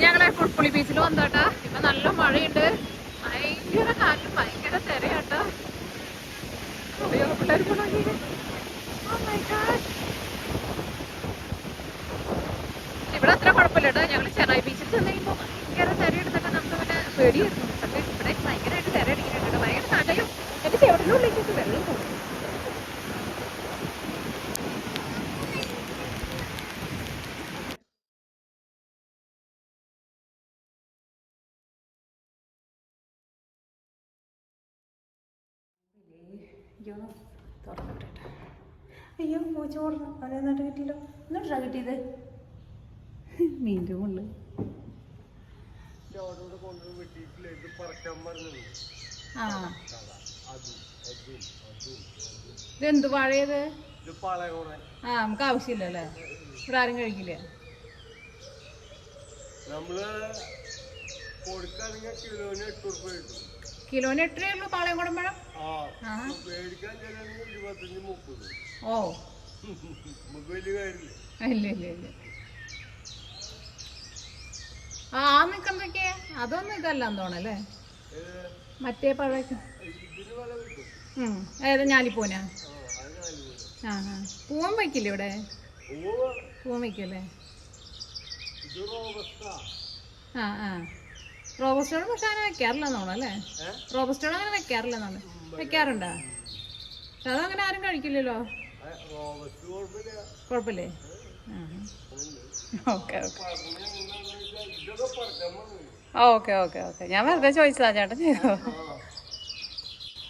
ഞങ്ങളെ പുൽപ്പുളി ബീച്ചിൽ വന്നോട്ടാ. ഇപ്പൊ നല്ല മഴയുണ്ട്, ഭയങ്കര കാറ്റും ഭയങ്കര തിരയാട്ടോ. പിള്ളേർ ഇവിടെ അത്ര കുഴപ്പമില്ല കേട്ടോ. ഞങ്ങൾ ചെറായി ബീച്ചിൽ ചെന്ന് കഴിയുമ്പോൾ ഭയങ്കര തിരയെടുത്തൊക്കെ നമുക്ക് പിന്നെ പേടിയായിരുന്നു. പക്ഷേ ഇവിടെ ഭയങ്കരമായിട്ട് തിരയടിക്കുന്നുണ്ട്, ഭയങ്കര കാറ്റയും എന്റെ ചെവിടിനുള്ളിലേക്ക് വെള്ളം പോകും. തുറന്നിട്ടെ. അയ്യോ ചോറിന് അവനെ എന്നിട്ട് കിട്ടിയല്ലോ. എന്നിട്ടാ കിട്ടിയത് മീൻ്റെ മുള്ളു. ആ ഇതെന്ത് വാഴയത്? ആ നമുക്ക് ആവശ്യമില്ലല്ലേ, ഇവിടെ ആരും കഴിക്കില്ല. കിലോന് 8 രൂപയുള്ളൂ പാളയംകുടം പഴം. ഓ ഇല്ല ഇല്ല ഇല്ല. ആ നിക്കണ്ടൊക്കെ അതൊന്നും ഇതല്ലാന്ന് തോന്നല്ലേ, മറ്റേ പഴം. ഏതാ ഞാലിപ്പൂനാ? ആ ആ പൂവൻ വയ്ക്കില്ലേ ഇവിടെ? പൂവൻ വയ്ക്കല്ലേ? ആ ആ റോബസ്റ്റോട് പക്ഷെ അങ്ങനെ വെക്കാറില്ലെന്ന് തോന്നല്ലേ. റോബസ്റ്റോട് അങ്ങനെ വെക്കാറില്ലെന്നാണ്. വെക്കാറുണ്ടോ? പക്ഷെ അതങ്ങനെ ആരും കഴിക്കില്ലല്ലോ. കുഴപ്പമില്ലേ? ഓക്കെ ഓക്കെ ഓക്കെ ഓക്കെ ഞാൻ വെറുതെ ചോദിച്ചതാ ചേട്ടൻ ചെയ്തോ.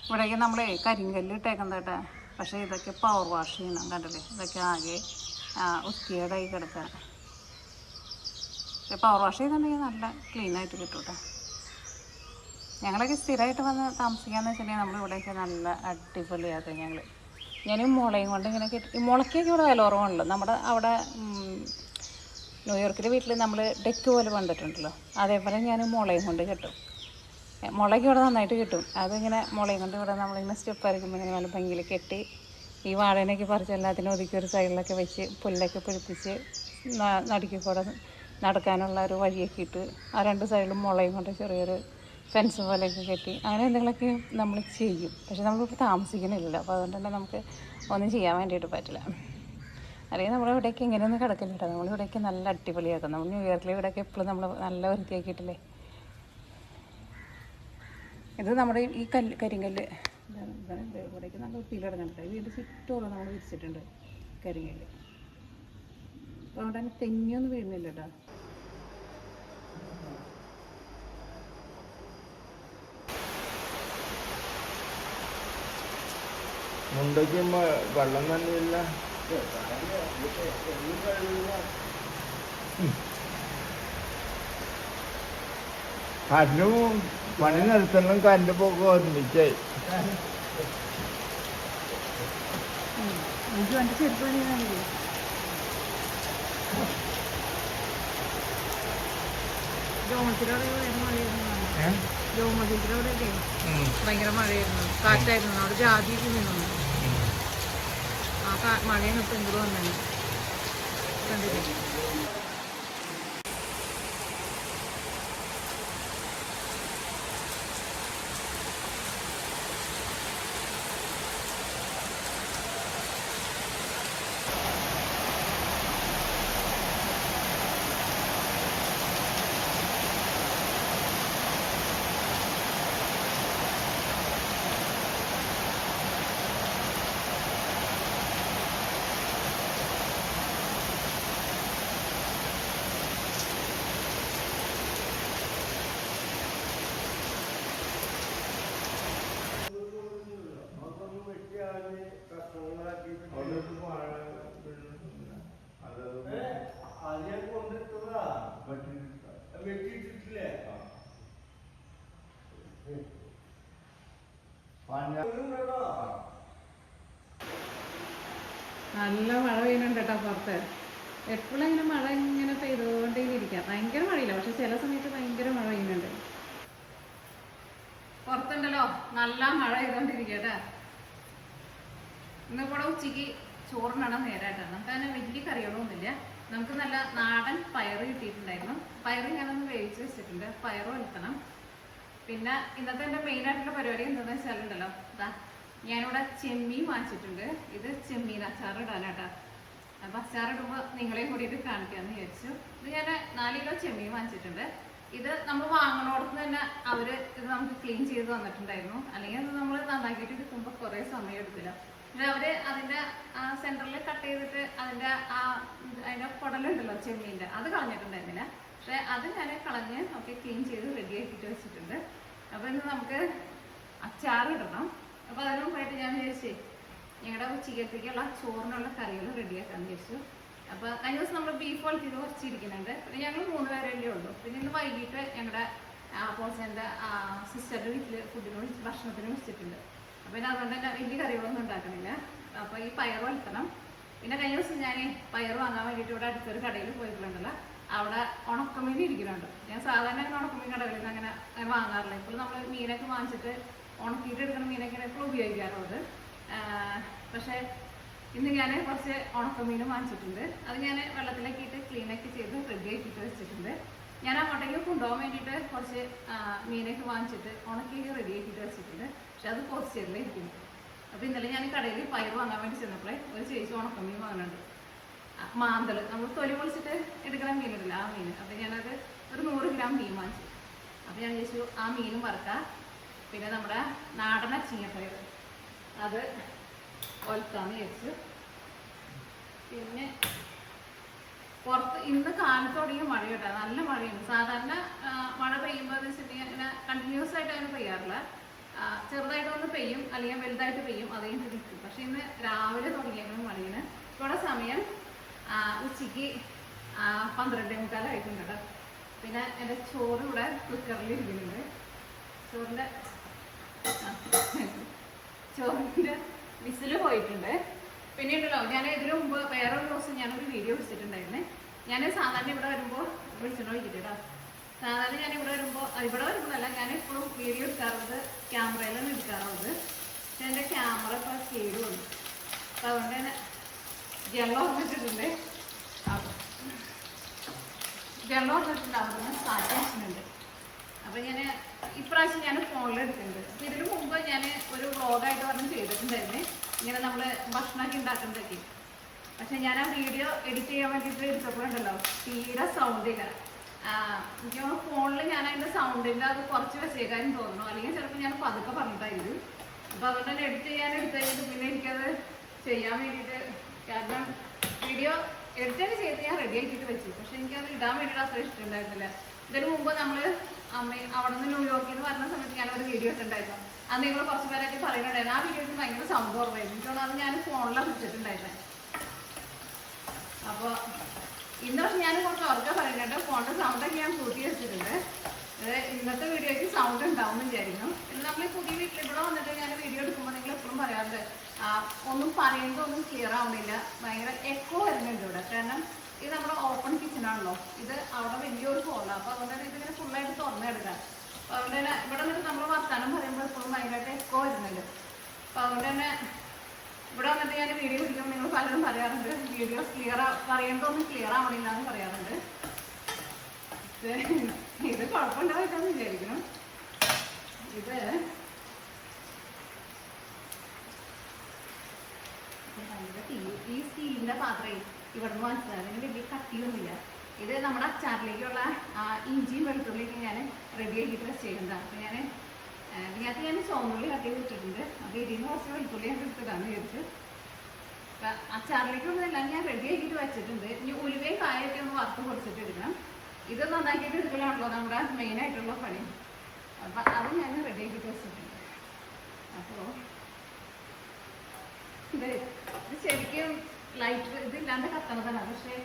ഇവിടേക്ക് നമ്മൾ കരിങ്കല്ല് ഇട്ടേക്കുന്നത് കേട്ടാ. പക്ഷേ ഇതൊക്കെ പവർ വാഷ് ചെയ്യണം, കണ്ടില്ലേ? ഇതൊക്കെ ആകെ വൃത്തികേടായി കിടക്കുക. പവർ വാഷ് ചെയ്തിട്ടുണ്ടെങ്കിൽ നല്ല ക്ലീനായിട്ട് കിട്ടും കേട്ടോ. ഞങ്ങളൊക്കെ സ്ഥിരമായിട്ട് വന്ന് താമസിക്കാമെന്ന് വെച്ചിട്ടുണ്ടെങ്കിൽ നമ്മളിവിടെയൊക്കെ നല്ല അടിപൊളിയാക്കും ഞങ്ങൾ. ഞാനും മുളയും കൊണ്ട് ഇങ്ങനെ കെട്ടി. മുളയ്ക്കൊക്കെ ഇവിടെ വില കുറവാണല്ലോ. നമ്മുടെ അവിടെ ന്യൂയോർക്കിലെ വീട്ടിൽ നമ്മൾ ഡെക്ക് പോലെ കണ്ടിട്ടുണ്ടല്ലോ, അതേപോലെ ഞാൻ മുളയും കൊണ്ട് കെട്ടും. മുളയ്ക്ക് ഇവിടെ നന്നായിട്ട് കിട്ടും. അതിങ്ങനെ മുളയും കൊണ്ട് ഇവിടെ നമ്മളിങ്ങനെ സ്റ്റെപ്പ് അരയ്ക്കുമ്പോൾ ഇങ്ങനെ നല്ല ഭംഗിയിൽ കെട്ടി ഈ വാഴനൊക്കെ പറിച്ച് എല്ലാത്തിനും ഒതുക്കി ഒരു സൈഡിലൊക്കെ വെച്ച് പുല്ലൊക്കെ പിടിപ്പിച്ച് നടുക്കി കൂടെ നടക്കാനുള്ള ഒരു വഴിയൊക്കെ ഇട്ട് ആ 2 സൈഡിലും മുളയും കൊണ്ട് ചെറിയൊരു ഫെൻസ് പോലെയൊക്കെ കെട്ടി അങ്ങനെ എന്തെങ്കിലുമൊക്കെ നമ്മൾ ചെയ്യും. പക്ഷെ നമ്മളിപ്പോൾ താമസിക്കുന്നില്ലല്ലോ, അപ്പോൾ അതുകൊണ്ട് തന്നെ നമുക്ക് ഒന്നും ചെയ്യാൻ വേണ്ടിയിട്ട് പറ്റില്ല. അല്ലെങ്കിൽ നമ്മളിവിടേക്ക് ഇങ്ങനെയൊന്നും കിടക്കില്ല കേട്ടോ. നമ്മളിവിടേക്ക് നല്ല അടിപൊളിയാക്കും. നമ്മൾ ന്യൂയോർക്കിലെ ഇവിടെയൊക്കെ എപ്പോഴും നമ്മൾ നല്ല വൃത്തിയാക്കിയിട്ടില്ലേ. ഇത് നമ്മുടെ ഈ കരിങ്കല്ല് ഇവിടേക്ക് നല്ല വൃത്തിയിലിടങ്ങുന്നുണ്ട്. വീട് ചുറ്റോളം നമ്മൾ വിരിച്ചിട്ടുണ്ട് കരിങ്കല്ല്. അപ്പോൾ അവിടെ തന്നെ തെങ്ങിയൊന്നും വീഴുന്നില്ല കേട്ടോ. മുണ്ടയ്ക്ക് വെള്ളം തന്നെയില്ല. കരണ്ടും പണി നിർത്തണം, കരണ്ട് പോക്ക് ഒരുമിച്ചായി. ഭയങ്കര മഴയായിരുന്നു, കാറ്റായിരുന്നു. അവിടെ ജാതി നിന്നു. ആ മഴയാണ് ഇപ്പം ഇങ്ങോട്ട് വന്നത്, കണ്ടില്ലേ? നല്ല മഴ പെയ്യുന്നുണ്ട് കേട്ടോ പുറത്ത്. എപ്പോഴും ഇങ്ങനെ മഴ ഇങ്ങനെ പെയ്തുകൊണ്ടേ ഇരിക്കാം. ഭയങ്കര മഴയില്ല, പക്ഷെ ചില സമയത്ത് ഭയങ്കര മഴ പെയ്യുന്നുണ്ട്. പുറത്തുണ്ടല്ലോ നല്ല മഴ പെയ്തുകൊണ്ടിരിക്കട്ടെ. ഇന്നിവിടെ ഉച്ചയ്ക്ക് ചോറിനട നേരായിട്ടാണ്. നമുക്ക് അങ്ങനെ വലിയ കറികളൊന്നുമില്ല. നമുക്ക് നല്ല നാടൻ പയറ് കിട്ടിയിട്ടുണ്ടായിരുന്നു. പയറ് ഞാനൊന്ന് വേവിച്ച് വെച്ചിട്ടുണ്ട്. പയറ് വലുത്തണം. പിന്നെ ഇന്നത്തെ എൻ്റെ മെയിനായിട്ടുള്ള പരിപാടി എന്താണെന്ന് വെച്ചാലുണ്ടല്ലോ, ഇതാ ഞാനിവിടെ ചെമ്മീൻ വാങ്ങിച്ചിട്ടുണ്ട്. ഇത് ചെമ്മീൻ അച്ചാർ ഇടാനാട്ടാ. അപ്പം അച്ചാർ ഇടുമ്പോൾ നിങ്ങളെയും കൂടിയിട്ട് കാണിക്കാമെന്ന് വിചാരിച്ചു. ഇത് ഞാൻ 4 കിലോ ചെമ്മീൻ വാങ്ങിച്ചിട്ടുണ്ട്. ഇത് നമ്മൾ വാങ്ങണോടത്ത് തന്നെ അവർ ഇത് നമുക്ക് ക്ലീൻ ചെയ്ത് തന്നിട്ടുണ്ടായിരുന്നു. അല്ലെങ്കിൽ അത് നമ്മൾ നന്നാക്കിയിട്ട് എടുക്കുമ്പോൾ കുറേ സമയം എടുക്കില്ല. പക്ഷെ അവർ അതിൻ്റെ ആ സെൻറ്ററിൽ കട്ട് ചെയ്തിട്ട് അതിൻ്റെ കുടലുണ്ടല്ലോ ചെമ്മീൻ്റെ, അത് കളഞ്ഞിട്ടുണ്ടായിരുന്നില്ല. പക്ഷെ അത് ഞാൻ കളഞ്ഞ് ഒക്കെ ക്ലീൻ ചെയ്ത് റെഡി ആക്കിയിട്ട് വെച്ചിട്ടുണ്ട്. അപ്പോൾ ഇന്ന് നമുക്ക് അച്ചാർ ഇടണം. അപ്പോൾ അതിന് മുമ്പായിട്ട് ഞാൻ വിചാരിച്ചേ ഞങ്ങളുടെ ഉച്ചക്കത്തേക്കുള്ള ചോറിനുള്ള കറികൾ റെഡിയാക്കാമെന്ന് വിചാരിച്ചു. അപ്പോൾ കഴിഞ്ഞ ദിവസം നമ്മൾ ബീഫ് വളർത്തിയത് കുറച്ചിരിക്കുന്നുണ്ട്. പിന്നെ ഞങ്ങൾ 3 പേരല്ലേ ഉള്ളൂ. പിന്നെ ഇന്ന് വൈകിട്ട് ഞങ്ങളുടെ പോൾസൻ്റെ സിസ്റ്ററുടെ വീട്ടിൽ ഭക്ഷണത്തിന് വിളിച്ചിട്ടുണ്ട്. അപ്പോൾ പിന്നെ അതുകൊണ്ട് തന്നെ വലിയ കറികളൊന്നും ഉണ്ടാക്കണില്ല. അപ്പോൾ ഈ പയർ വളർത്തണം. പിന്നെ കഴിഞ്ഞ ദിവസം ഞാൻ പയർ വാങ്ങാൻ വേണ്ടിയിട്ട് ഇവിടെ അടുത്തൊരു കടയിൽ പോയിട്ടുണ്ടല്ലോ, അവിടെ ഉണക്കമീൻ ഇരിക്കുന്നുണ്ട്. ഞാൻ സാധാരണ അങ്ങനെ ഉണക്കമീൻ കടകളിൽ നിന്ന് അങ്ങനെ വാങ്ങാറില്ല. ഇപ്പോൾ നമ്മൾ മീനൊക്കെ വാങ്ങിച്ചിട്ട് ഉണക്കിയിട്ട് എടുക്കുന്ന മീനൊക്കെയാണ് ഇപ്പോൾ ഉപയോഗിക്കാറുള്ളത്. പക്ഷേ ഇന്ന് ഞാൻ കുറച്ച് ഉണക്കമീനും വാങ്ങിച്ചിട്ടുണ്ട്. അത് ഞാൻ വെള്ളത്തിലേക്കിട്ട് ക്ലീനൊക്കെ ചെയ്ത് റെഡി ആക്കിയിട്ട് വെച്ചിട്ടുണ്ട്. ഞാൻ അങ്ങോട്ടേക്ക് കൊണ്ടുപോകാൻ വേണ്ടിയിട്ട് കുറച്ച് മീനൊക്കെ വാങ്ങിച്ചിട്ട് ഉണക്കി റെഡി ആക്കിയിട്ട് വെച്ചിട്ടുണ്ട്. പക്ഷെ അത് കുറച്ചല്ലേ ഇരിക്കുന്നു. അപ്പോൾ ഇന്നലെ ഞാൻ കടയിൽ പയർ വാങ്ങാൻ വേണ്ടി ചെന്നപ്പോഴേ ഒരു ചേച്ചി ഉണക്കമീൻ വാങ്ങുന്നുണ്ട്. മാന്തൽ നമ്മൾ തൊലി പൊളിച്ചിട്ട് എടുക്കുന്ന മീനിടില്ല, ആ മീൻ. അപ്പോൾ ഞാനത് ഒരു 100 ഗ്രാം മീൻ വാങ്ങിച്ചു. അപ്പോൾ ഞാൻ ചോദിച്ചു ആ മീനും വറുക്കാം. പിന്നെ നമ്മുടെ നാടൻ അച്ചിങ്ങപ്പയർ അത് ഒലക്കാന്ന് വിചാരിച്ചു. പിന്നെ പുറത്ത് ഇന്ന് കാലത്ത് തുടങ്ങിയ മഴ കേട്ടോ, നല്ല മഴയുണ്ട്. സാധാരണ മഴ പെയ്യുമ്പോൾ എന്ന് വെച്ചിട്ടുണ്ടെങ്കിൽ അങ്ങനെ കണ്ടിന്യൂസ് ആയിട്ട് അങ്ങനെ പെയ്യാറില്ല. ചെറുതായിട്ട് ഒന്ന് പെയ്യും, അല്ലെങ്കിൽ വലുതായിട്ട് പെയ്യും, അത് കഴിഞ്ഞിട്ട് നിൽക്കും. പക്ഷെ ഇന്ന് രാവിലെ തുടങ്ങിയ മഴയാണ്. ഇവിടെ സമയം ഉച്ചയ്ക്ക് 12:45 ആയിട്ടുണ്ട്. പിന്നെ എൻ്റെ ചോറ് ഇവിടെ കുക്കറിൽ ഇരിക്കുന്നുണ്ട്. ചോറിൻ്റെ വിസിൽ പോയിട്ടുണ്ട്. പിന്നെ ഉണ്ടല്ലോ, ഞാൻ ഇതിനു മുമ്പ് വേറൊരു ദിവസം ഞാനൊരു വീഡിയോ വിളിച്ചിട്ടുണ്ടായിരുന്നേ. ഞാൻ സാധാരണ ഇവിടെ വരുമ്പോൾ വിളിച്ചിട്ടോ ഇരിക്കട്ടോ. സാധാരണ ഞാൻ ഇവിടെ വരുമ്പോഴല്ല, ഞാൻ എപ്പോഴും വീഡിയോ എടുക്കാറുള്ളത് ക്യാമറയിലാണ് എടുക്കാറുള്ളത്. പക്ഷെ എൻ്റെ ക്യാമറ ഇപ്പോൾ കേട് വന്നു. അപ്പോൾ അതുകൊണ്ട് തന്നെ ജലം ഓർമ്മിച്ചിട്ടുണ്ട്. ജലം ഓർമ്മിച്ചിട്ടുണ്ട്, അവിടെ സ്റ്റാർട്ട് വെച്ചിട്ടുണ്ട്. അപ്പോൾ ഞാൻ ഇപ്രാവശ്യം ഞാൻ ഫോണിൽ എടുക്കുന്നുണ്ട്. അപ്പോൾ ഇതിനു മുമ്പ് ഞാൻ ഒരു വ്ളോഗായിട്ട് പറഞ്ഞ് ചെയ്തിട്ടുണ്ടായിരുന്നേ, ഇങ്ങനെ നമ്മൾ ഭക്ഷണമൊക്കെ ഉണ്ടാക്കുന്നതൊക്കെ. പക്ഷെ ഞാൻ ആ വീഡിയോ എഡിറ്റ് ചെയ്യാൻ വേണ്ടിയിട്ട് എടുത്തപ്പോഴുണ്ടല്ലോ തീരെ സൗണ്ടില്ല. എനിക്ക് ഫോണിൽ ഞാൻ അതിൻ്റെ സൗണ്ടിൻ്റെ അത് കുറച്ച് വെച്ചേക്കാനും തോന്നുന്നു, അല്ലെങ്കിൽ ചിലപ്പോൾ ഞാൻ പതുക്കെ പറഞ്ഞിട്ടായിരുന്നു. അപ്പോൾ അതുകൊണ്ട് തന്നെ എഡിറ്റ് ചെയ്യാൻ എടുത്തത് പിന്നെ എനിക്കത് ചെയ്യാൻ വേണ്ടിയിട്ട്, കാരണം വീഡിയോ എഡിറ്റൊക്കെ ചെയ്ത് ഞാൻ റെഡി ആക്കിയിട്ട് വെച്ചു. പക്ഷെ എനിക്കത് ഇടാൻ വേണ്ടിയിട്ട് അത്ര ഇഷ്ടമുണ്ടായിരുന്നില്ല. ഇതിന് മുമ്പ് നമ്മൾ അവിടെ നിന്ന് ന്യൂയോർക്കിൽ നിന്ന് വരുന്ന സമയത്ത് ഞാനൊരു വീഡിയോ ഇട്ടുണ്ടായിരുന്നു. അത് നിങ്ങൾ കുറച്ച് പേരൊക്കെ പറയുന്നുണ്ടായിരുന്നു. ആ വീഡിയോക്ക് ഭയങ്കര സൗണ്ട് കുറവായിരുന്നു. എനിക്ക് അത് ഞാൻ ഫോണിലാണ് വെച്ചിട്ടുണ്ടായിരുന്നത്. അപ്പോൾ ഇന്ന് പക്ഷെ ഞാൻ കുറച്ച് ഉറക്കെ പറയുന്നുണ്ട്. ഫോണിൻ്റെ സൗണ്ടൊക്കെ ഞാൻ കൂട്ടി വെച്ചിട്ടുണ്ട്. ഇന്നത്തെ വീഡിയോയ്ക്ക് സൗണ്ട് ഉണ്ടാവും എന്ന് വിചാരിക്കുന്നു. പിന്നെ നമ്മൾ പുതിയ വീട്ടിൽ ഇവിടെ വന്നിട്ട് ഞാൻ വീഡിയോ എടുക്കുമ്പോൾ നിങ്ങൾ എപ്പോഴും പറയാറുണ്ട് ഒന്നും പറയുന്നതൊന്നും ക്ലിയർ ആവുന്നില്ല, ഭയങ്കര എക്കോ വരുന്നുണ്ട് ഇവിടെ. കാരണം ഇത് നമ്മുടെ ഓപ്പൺ കിച്ചണാണല്ലോ, ഇത് അവിടെ വലിയൊരു ഹോളാണ്. അപ്പോൾ അതുകൊണ്ട് തന്നെ ഇതിങ്ങനെ ഫുള്ളായിട്ട് തുറന്നെടുക്കാം. അപ്പോൾ അതുകൊണ്ട് തന്നെ ഇവിടെ നിന്നിട്ട് നമ്മൾ വർത്താനം പറയുമ്പോൾ എപ്പോഴും ഭയങ്കരമായിട്ട് എക്കോ വരുന്നുണ്ട്. അപ്പോൾ അതുകൊണ്ട് തന്നെ ഇവിടെ വന്നിട്ട് ഞാൻ വീഡിയോ പിടിക്കുമ്പോൾ നിങ്ങൾ പലരും പറയാറുണ്ട് വീഡിയോ പറയുന്നതൊന്നും ക്ലിയർ ആവണില്ല എന്ന് പറയാറുണ്ട്. ഇത് കുഴപ്പമുണ്ടാവില്ലെന്ന് വിചാരിക്കണം. ഇത് ഈ സ്റ്റീലിൻ്റെ പാത്രം ഇവിടെ നിന്ന് മനസ്സിലായത് ഇതിന് വലിയ കട്ടിയൊന്നുമില്ല. ഇത് നമ്മുടെ അച്ചാറിലേക്കുള്ള ഇഞ്ചിയും വെളുത്തുള്ളിയൊക്കെ ഞാൻ റെഡി ആക്കിയിട്ട് വെച്ചേക്കുന്നതാണ്. അപ്പോൾ ഇതിനകത്ത് ഞാൻ ചുവന്നുള്ളി കട്ടി വെച്ചിട്ടുണ്ട്. അപ്പോൾ ഇതിന് കുറച്ച് വെളുത്തുള്ളി ഞാൻ എടുത്തിട്ടാണ് വിചാരിച്ചു. അപ്പം അച്ചാറിലേക്കുള്ളതെല്ലാം ഞാൻ റെഡി ആക്കിയിട്ട് വെച്ചിട്ടുണ്ട്. ഇനി ഉലുവയും കായൊക്കെ ഒന്ന് വറുത്ത് പൊടിച്ചിട്ട് എടുക്കണം. ഇത് നന്നാക്കിയിട്ട് എടുക്കലാണല്ലോ നമ്മുടെ മെയിനായിട്ടുള്ള പണി. അപ്പം അത് ഞാൻ റെഡി ആക്കിയിട്ട് വെച്ചിട്ടുണ്ട്. അപ്പോൾ ഇത് ശരിക്കും ലൈറ്റ് ഇതില്ലാണ്ട് കത്തണതാണ്. പക്ഷേ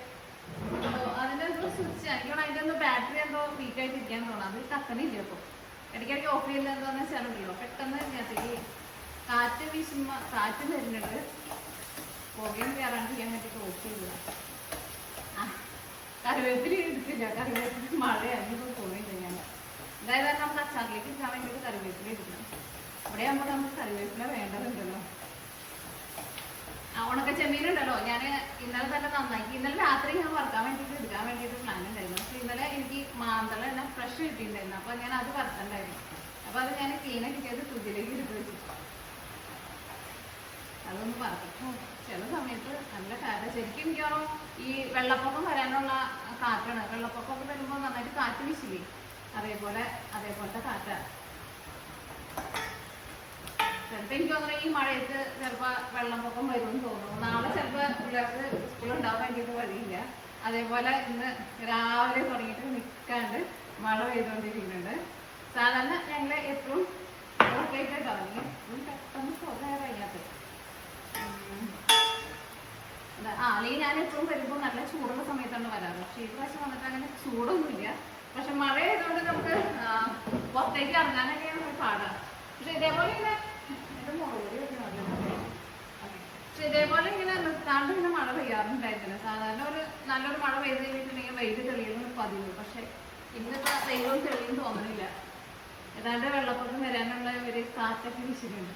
അതിൻ്റെ ഒരു സ്വിച്ച് എനിക്കോട് അതിൻ്റെ ഒന്ന് ബാറ്ററി എന്തോ വീക്കായിട്ട് ഇരിക്കാൻ തോന്നാം. അത് കത്തണില്ല. അപ്പോൾ ഇടയ്ക്കിടയ്ക്ക് ഓഫ് ചെയ്യുന്നത് എന്താണെന്ന് വെച്ചാലുണ്ടല്ലോ, പെട്ടെന്ന് ഇതിനകത്തേക്ക് കാറ്റ് വീശുമ്പോൾ കാറ്റ് വരുന്നുണ്ട്. പുകയും കയറാണ്ടിരിക്കാൻ വേണ്ടിയിട്ട് ഓഫ് ചെയ്തതാണ്. കറിവേപ്പില എടുത്തില്ല, കറിവേപ്പില മഴയായിരുന്നു തോന്നിയില്ല. ഞാൻ അതായത് നമുക്ക് അച്ചാറിലേക്ക് ഇരിക്കാൻ വേണ്ടിയിട്ട് കറിവേപ്പില എടുക്കണം. ഇവിടെ ആകുമ്പോൾ നമുക്ക് കറിവേപ്പില വേണ്ടതുണ്ടല്ലോ. ഉണക്ക ചെമ്മീനുണ്ടല്ലോ ഞാൻ ഇന്നലെ തന്നെ നന്നാക്കി. ഇന്നലെ രാത്രി ഞാൻ വറുക്കാൻ വേണ്ടിയിട്ട് എടുക്കാൻ വേണ്ടിയിട്ട് പ്ലാൻ ഉണ്ടായിരുന്നു. പക്ഷെ ഇന്നലെ എനിക്ക് മാന്തള തന്നെ ഫ്രഷ് കിട്ടിയിട്ടുണ്ടായിരുന്നു. അപ്പോൾ ഞാൻ അത് വറുത്തുണ്ടായിരുന്നു. അപ്പോൾ അത് ഞാൻ ക്ലീനൊക്കെ ചെയ്ത് ഫ്രിഡ്ജിലേക്ക് എടുത്ത് വെച്ചു. അതൊന്ന് വറുത്തു. ചില സമയത്ത് നല്ല കാറ്റ്. ശരിക്കും എനിക്കാണോ ഈ വെള്ളപ്പൊക്കം വരാനുള്ള കാറ്റാണ്. വെള്ളപ്പൊക്കമൊക്കെ വരുമ്പോൾ നന്നായിട്ട് കാറ്റ് വീശില്ലേ, അതേപോലത്തെ കാറ്റാണ്. ചിലപ്പോൾ എനിക്ക് തോന്നുന്നു ഈ മഴയത്ത് ചിലപ്പോൾ വെള്ളപ്പൊക്കം വരുമെന്ന് തോന്നുന്നു. നാളെ ചിലപ്പോൾ പിള്ളേർക്ക് സ്കൂളുണ്ടാവാൻ വേണ്ടിയിട്ട് വഴിയില്ല. അതേപോലെ ഇന്ന് രാവിലെ തുടങ്ങിയിട്ട് നിൽക്കാണ്ട് മഴ പെയ്തുകൊണ്ടിരിക്കുന്നുണ്ട്. സാധാരണ ഞങ്ങൾ എപ്പോഴും വെള്ളമൊക്കെ തുടങ്ങി പെട്ടെന്ന് പോകാറിയാത്ത അല്ലെങ്കിൽ ഞാൻ എപ്പോഴും വരുമ്പോൾ നല്ല ചൂടുള്ള സമയത്താണ് വരാറ്. പക്ഷേ ഈ പ്രാവശ്യം വന്നിട്ട് അങ്ങനെ ചൂടൊന്നുമില്ല. പക്ഷെ മഴ ആയതുകൊണ്ട് നമുക്ക് പുറത്തേക്ക് ഇറങ്ങാനൊക്കെയാണ് പാടാണ്. പക്ഷെ ഇതേപോലെ ഇങ്ങനെ നിർത്താണ്ട് ഇങ്ങനെ മഴ പെയ്യാറുണ്ടായിരുന്നില്ല. സാധാരണ ഒരു നല്ലൊരു മഴ പെയ്ത് കഴിഞ്ഞിട്ടുണ്ടെങ്കിൽ വെയിൽ തെളിയുന്ന പതിവ്. പക്ഷെ ഇന്നിപ്പോൾ വെയിലും തെളിയും തോന്നുന്നില്ല. ഏതാണ്ട് വെള്ളപ്പൊക്കം വരാനുള്ള ഒരു കാറ്റൊക്കെ വീശിട്ടുണ്ട്.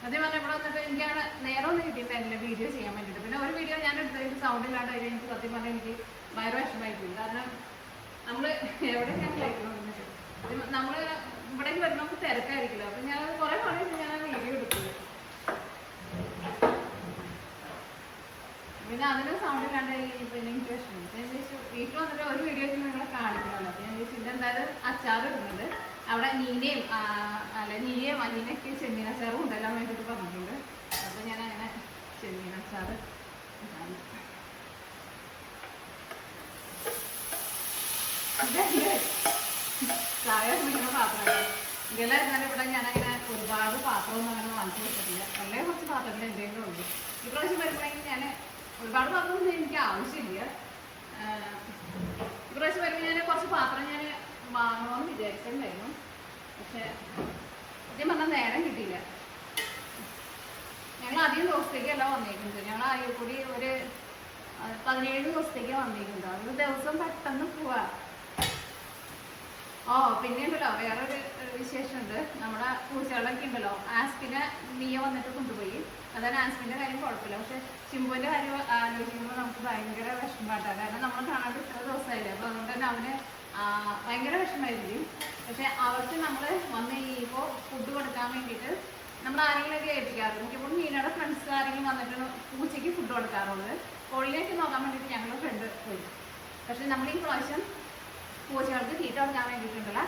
അതേ പറഞ്ഞ ഇവിടെ വന്നിട്ട് എനിക്കാണ് നേരം ഒന്നും കിട്ടിയിട്ടായിരുന്നില്ല വീഡിയോ ചെയ്യാൻ വേണ്ടിയിട്ട്. പിന്നെ ഒരു വീഡിയോ ഞാൻ എടുത്തതിന് സൗണ്ട് ഇല്ലാണ്ട് അതിന് എനിക്ക് സത്യം പറഞ്ഞാൽ എനിക്ക് ഭയങ്കര വിഷമമായി പോയി. കാരണം നമ്മൾ എവിടെയൊക്കെയാണ് കഴിക്കണമെന്ന് നമ്മൾ ഇവിടേക്ക് വരുമ്പോൾ നമുക്ക് തിരക്കായിരിക്കില്ല. അപ്പം ഞാൻ കുറേ പണിയിട്ട് ഞാൻ വീഡിയോ എടുത്തത്. പിന്നെ അതിന് സൗണ്ട് ഇല്ലാണ്ട് പിന്നെ എനിക്ക് വിഷമം. ഞാൻ ചോദിച്ചു വീട്ടിൽ വന്നിട്ട് ഒരു വീഡിയോ നിങ്ങളെ കാണിക്കണമല്ലോ. അപ്പം ഞാൻ ചോദിച്ചു ഇതിൻ്റെ എന്തായാലും അച്ചാർ ഇടുന്നുണ്ട്. അവിടെ നീനയും അനീനയൊക്കെ ചെമ്മീനച്ചാറും ഉണ്ടെല്ലാം വേണ്ടിയിട്ട് പറഞ്ഞിട്ടുണ്ട്. അപ്പോൾ ഞാൻ അങ്ങനെ ചെമ്മീനച്ചാർ ചായ കുടിക്കുന്ന പാത്രമാണ്. ഇതെല്ലാം ഇരുന്നാലും ഇവിടെ ഞാനങ്ങനെ ഒരുപാട് പാത്രമൊന്നും അങ്ങനെ വാങ്ങിച്ചു വെച്ചിട്ടില്ല. വളരെ കുറച്ച് പാത്രങ്ങൾ എന്തെങ്കിലും ഉള്ളൂ. ഈ പ്രാവശ്യം വരുമ്പോഴെങ്കിൽ ഞാൻ ഒരുപാട് പാത്രമൊന്നും എനിക്ക് ആവശ്യമില്ല. ഈ പ്രാവശ്യം വരുമ്പോൾ ഞാൻ കുറച്ച് പാത്രം ഞാൻ വാങ്ങണമെന്ന് വിചാരിച്ചിട്ടുണ്ടായിരുന്നു. പക്ഷെ സത്യം പറഞ്ഞാൽ നേരം കിട്ടിയില്ല. ഞങ്ങൾ അധികം ദിവസത്തേക്കല്ല വന്നേക്കുന്നത്. ഞങ്ങൾ ആയൂർക്കൂടി ഒരു 17 ദിവസത്തേക്ക് വന്നേക്കുന്നത്. ഒരു ദിവസം പെട്ടെന്ന് പോവാ. പിന്നെ ഉണ്ടല്ലോ വേറൊരു വിശേഷമുണ്ട്. നമ്മുടെ പൂച്ചകളൊക്കെ ഉണ്ടല്ലോ, ആസ്പിനെ നീയ വന്നിട്ട് കൊണ്ടുപോയി. അതാണ് ആസ്പിന്റെ കാര്യം കുഴപ്പമില്ല. പക്ഷെ ചിമ്പുവിന്റെ കാര്യം ആലോചിക്കുമ്പോൾ നമുക്ക് ഭയങ്കര വിഷമമായിട്ടാണ്. കാരണം നമ്മൾ കാണാണ്ട് ഇത്ര ദിവസമായില്ലേ. അപ്പോൾ അതുകൊണ്ട് തന്നെ അവന് ഭയങ്കര വിഷമമായിരിക്കും. പക്ഷെ അവർക്ക് നമ്മൾ വന്ന് കഴിയുമ്പോൾ ഫുഡ് കൊടുക്കാൻ വേണ്ടിയിട്ട് നമ്മൾ ആരെങ്കിലുമൊക്കെ ഏൽപ്പിക്കാറുണ്ട്. മിക്കപ്പോഴും മീനയുടെ ഫ്രണ്ട്സ് ആരെങ്കിലും വന്നിട്ട് പൂച്ചയ്ക്ക് ഫുഡ് കൊടുക്കാറുള്ളത്. കോഴിനെയൊക്കെ നോക്കാൻ വേണ്ടിയിട്ട് ഞങ്ങൾ ഫ്രണ്ട് പോയി. പക്ഷെ നമ്മൾ ഈ പ്രാവശ്യം പൂച്ചകൾക്ക് തീറ്റ കൊടുക്കാൻ വേണ്ടിയിട്ടുണ്ടല്ല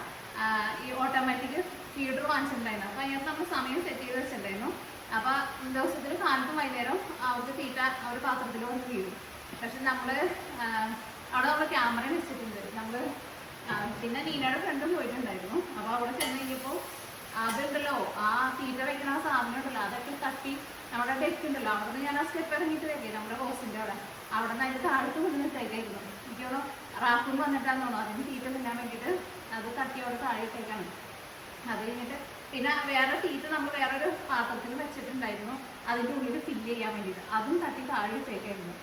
ഈ ഓട്ടോമാറ്റിക് ഫീഡർ വാങ്ങിച്ചിട്ടുണ്ടായിരുന്നു. അപ്പോൾ അതിനകത്ത് നമ്മൾ സമയം സെറ്റ് ചെയ്ത് വെച്ചിട്ടുണ്ടായിരുന്നു. അപ്പോൾ ദിവസത്തിൽ കാലത്തും വൈകുന്നേരം അവർക്ക് തീറ്റ അവർ പാത്രത്തിൽ വന്ന് വീഴും. പക്ഷെ നമ്മൾ അവിടെ നമ്മൾ ക്യാമറ വെച്ചിട്ടുണ്ട്. നമ്മൾ പിന്നെ നീനയുടെ ഫ്രണ്ടും പോയിട്ടുണ്ടായിരുന്നു. അപ്പോൾ അവിടെ ചെന്ന് കഴിഞ്ഞപ്പോൾ അതുണ്ടല്ലോ ആ തീറ്റ വെക്കുന്ന സാധനം ഉണ്ടല്ലോ അതൊക്കെ തട്ടി നമ്മുടെ ഡെക്ക് ഉണ്ടല്ലോ അവിടെ നിന്ന് ഞാൻ ആ സ്റ്റെപ്പ് ഇറങ്ങിയിട്ട് വെക്കേ നമ്മുടെ ഹോസിൻ്റെ അവിടെ നിന്ന് അതിൻ്റെ താഴത്ത് കൊണ്ടുവന്നിട്ടേക്കായിരുന്നു. എനിക്കോളൂ റാഫും വന്നിട്ടാന്ന് തോന്നുന്നു അതിന് തീറ്റ തിന്നാൻ വേണ്ടിയിട്ട് അത് തട്ടി അവിടെ താഴേക്കാണ്. അത് കഴിഞ്ഞിട്ട് പിന്നെ വേറെ തീറ്റ നമ്മൾ വേറൊരു പാത്രത്തിൽ വെച്ചിട്ടുണ്ടായിരുന്നു അതിൻ്റെ ഉള്ളിൽ ഫില്ല് ചെയ്യാൻ വേണ്ടിയിട്ട്. അതും തട്ടി താഴേക്കായിരുന്നു.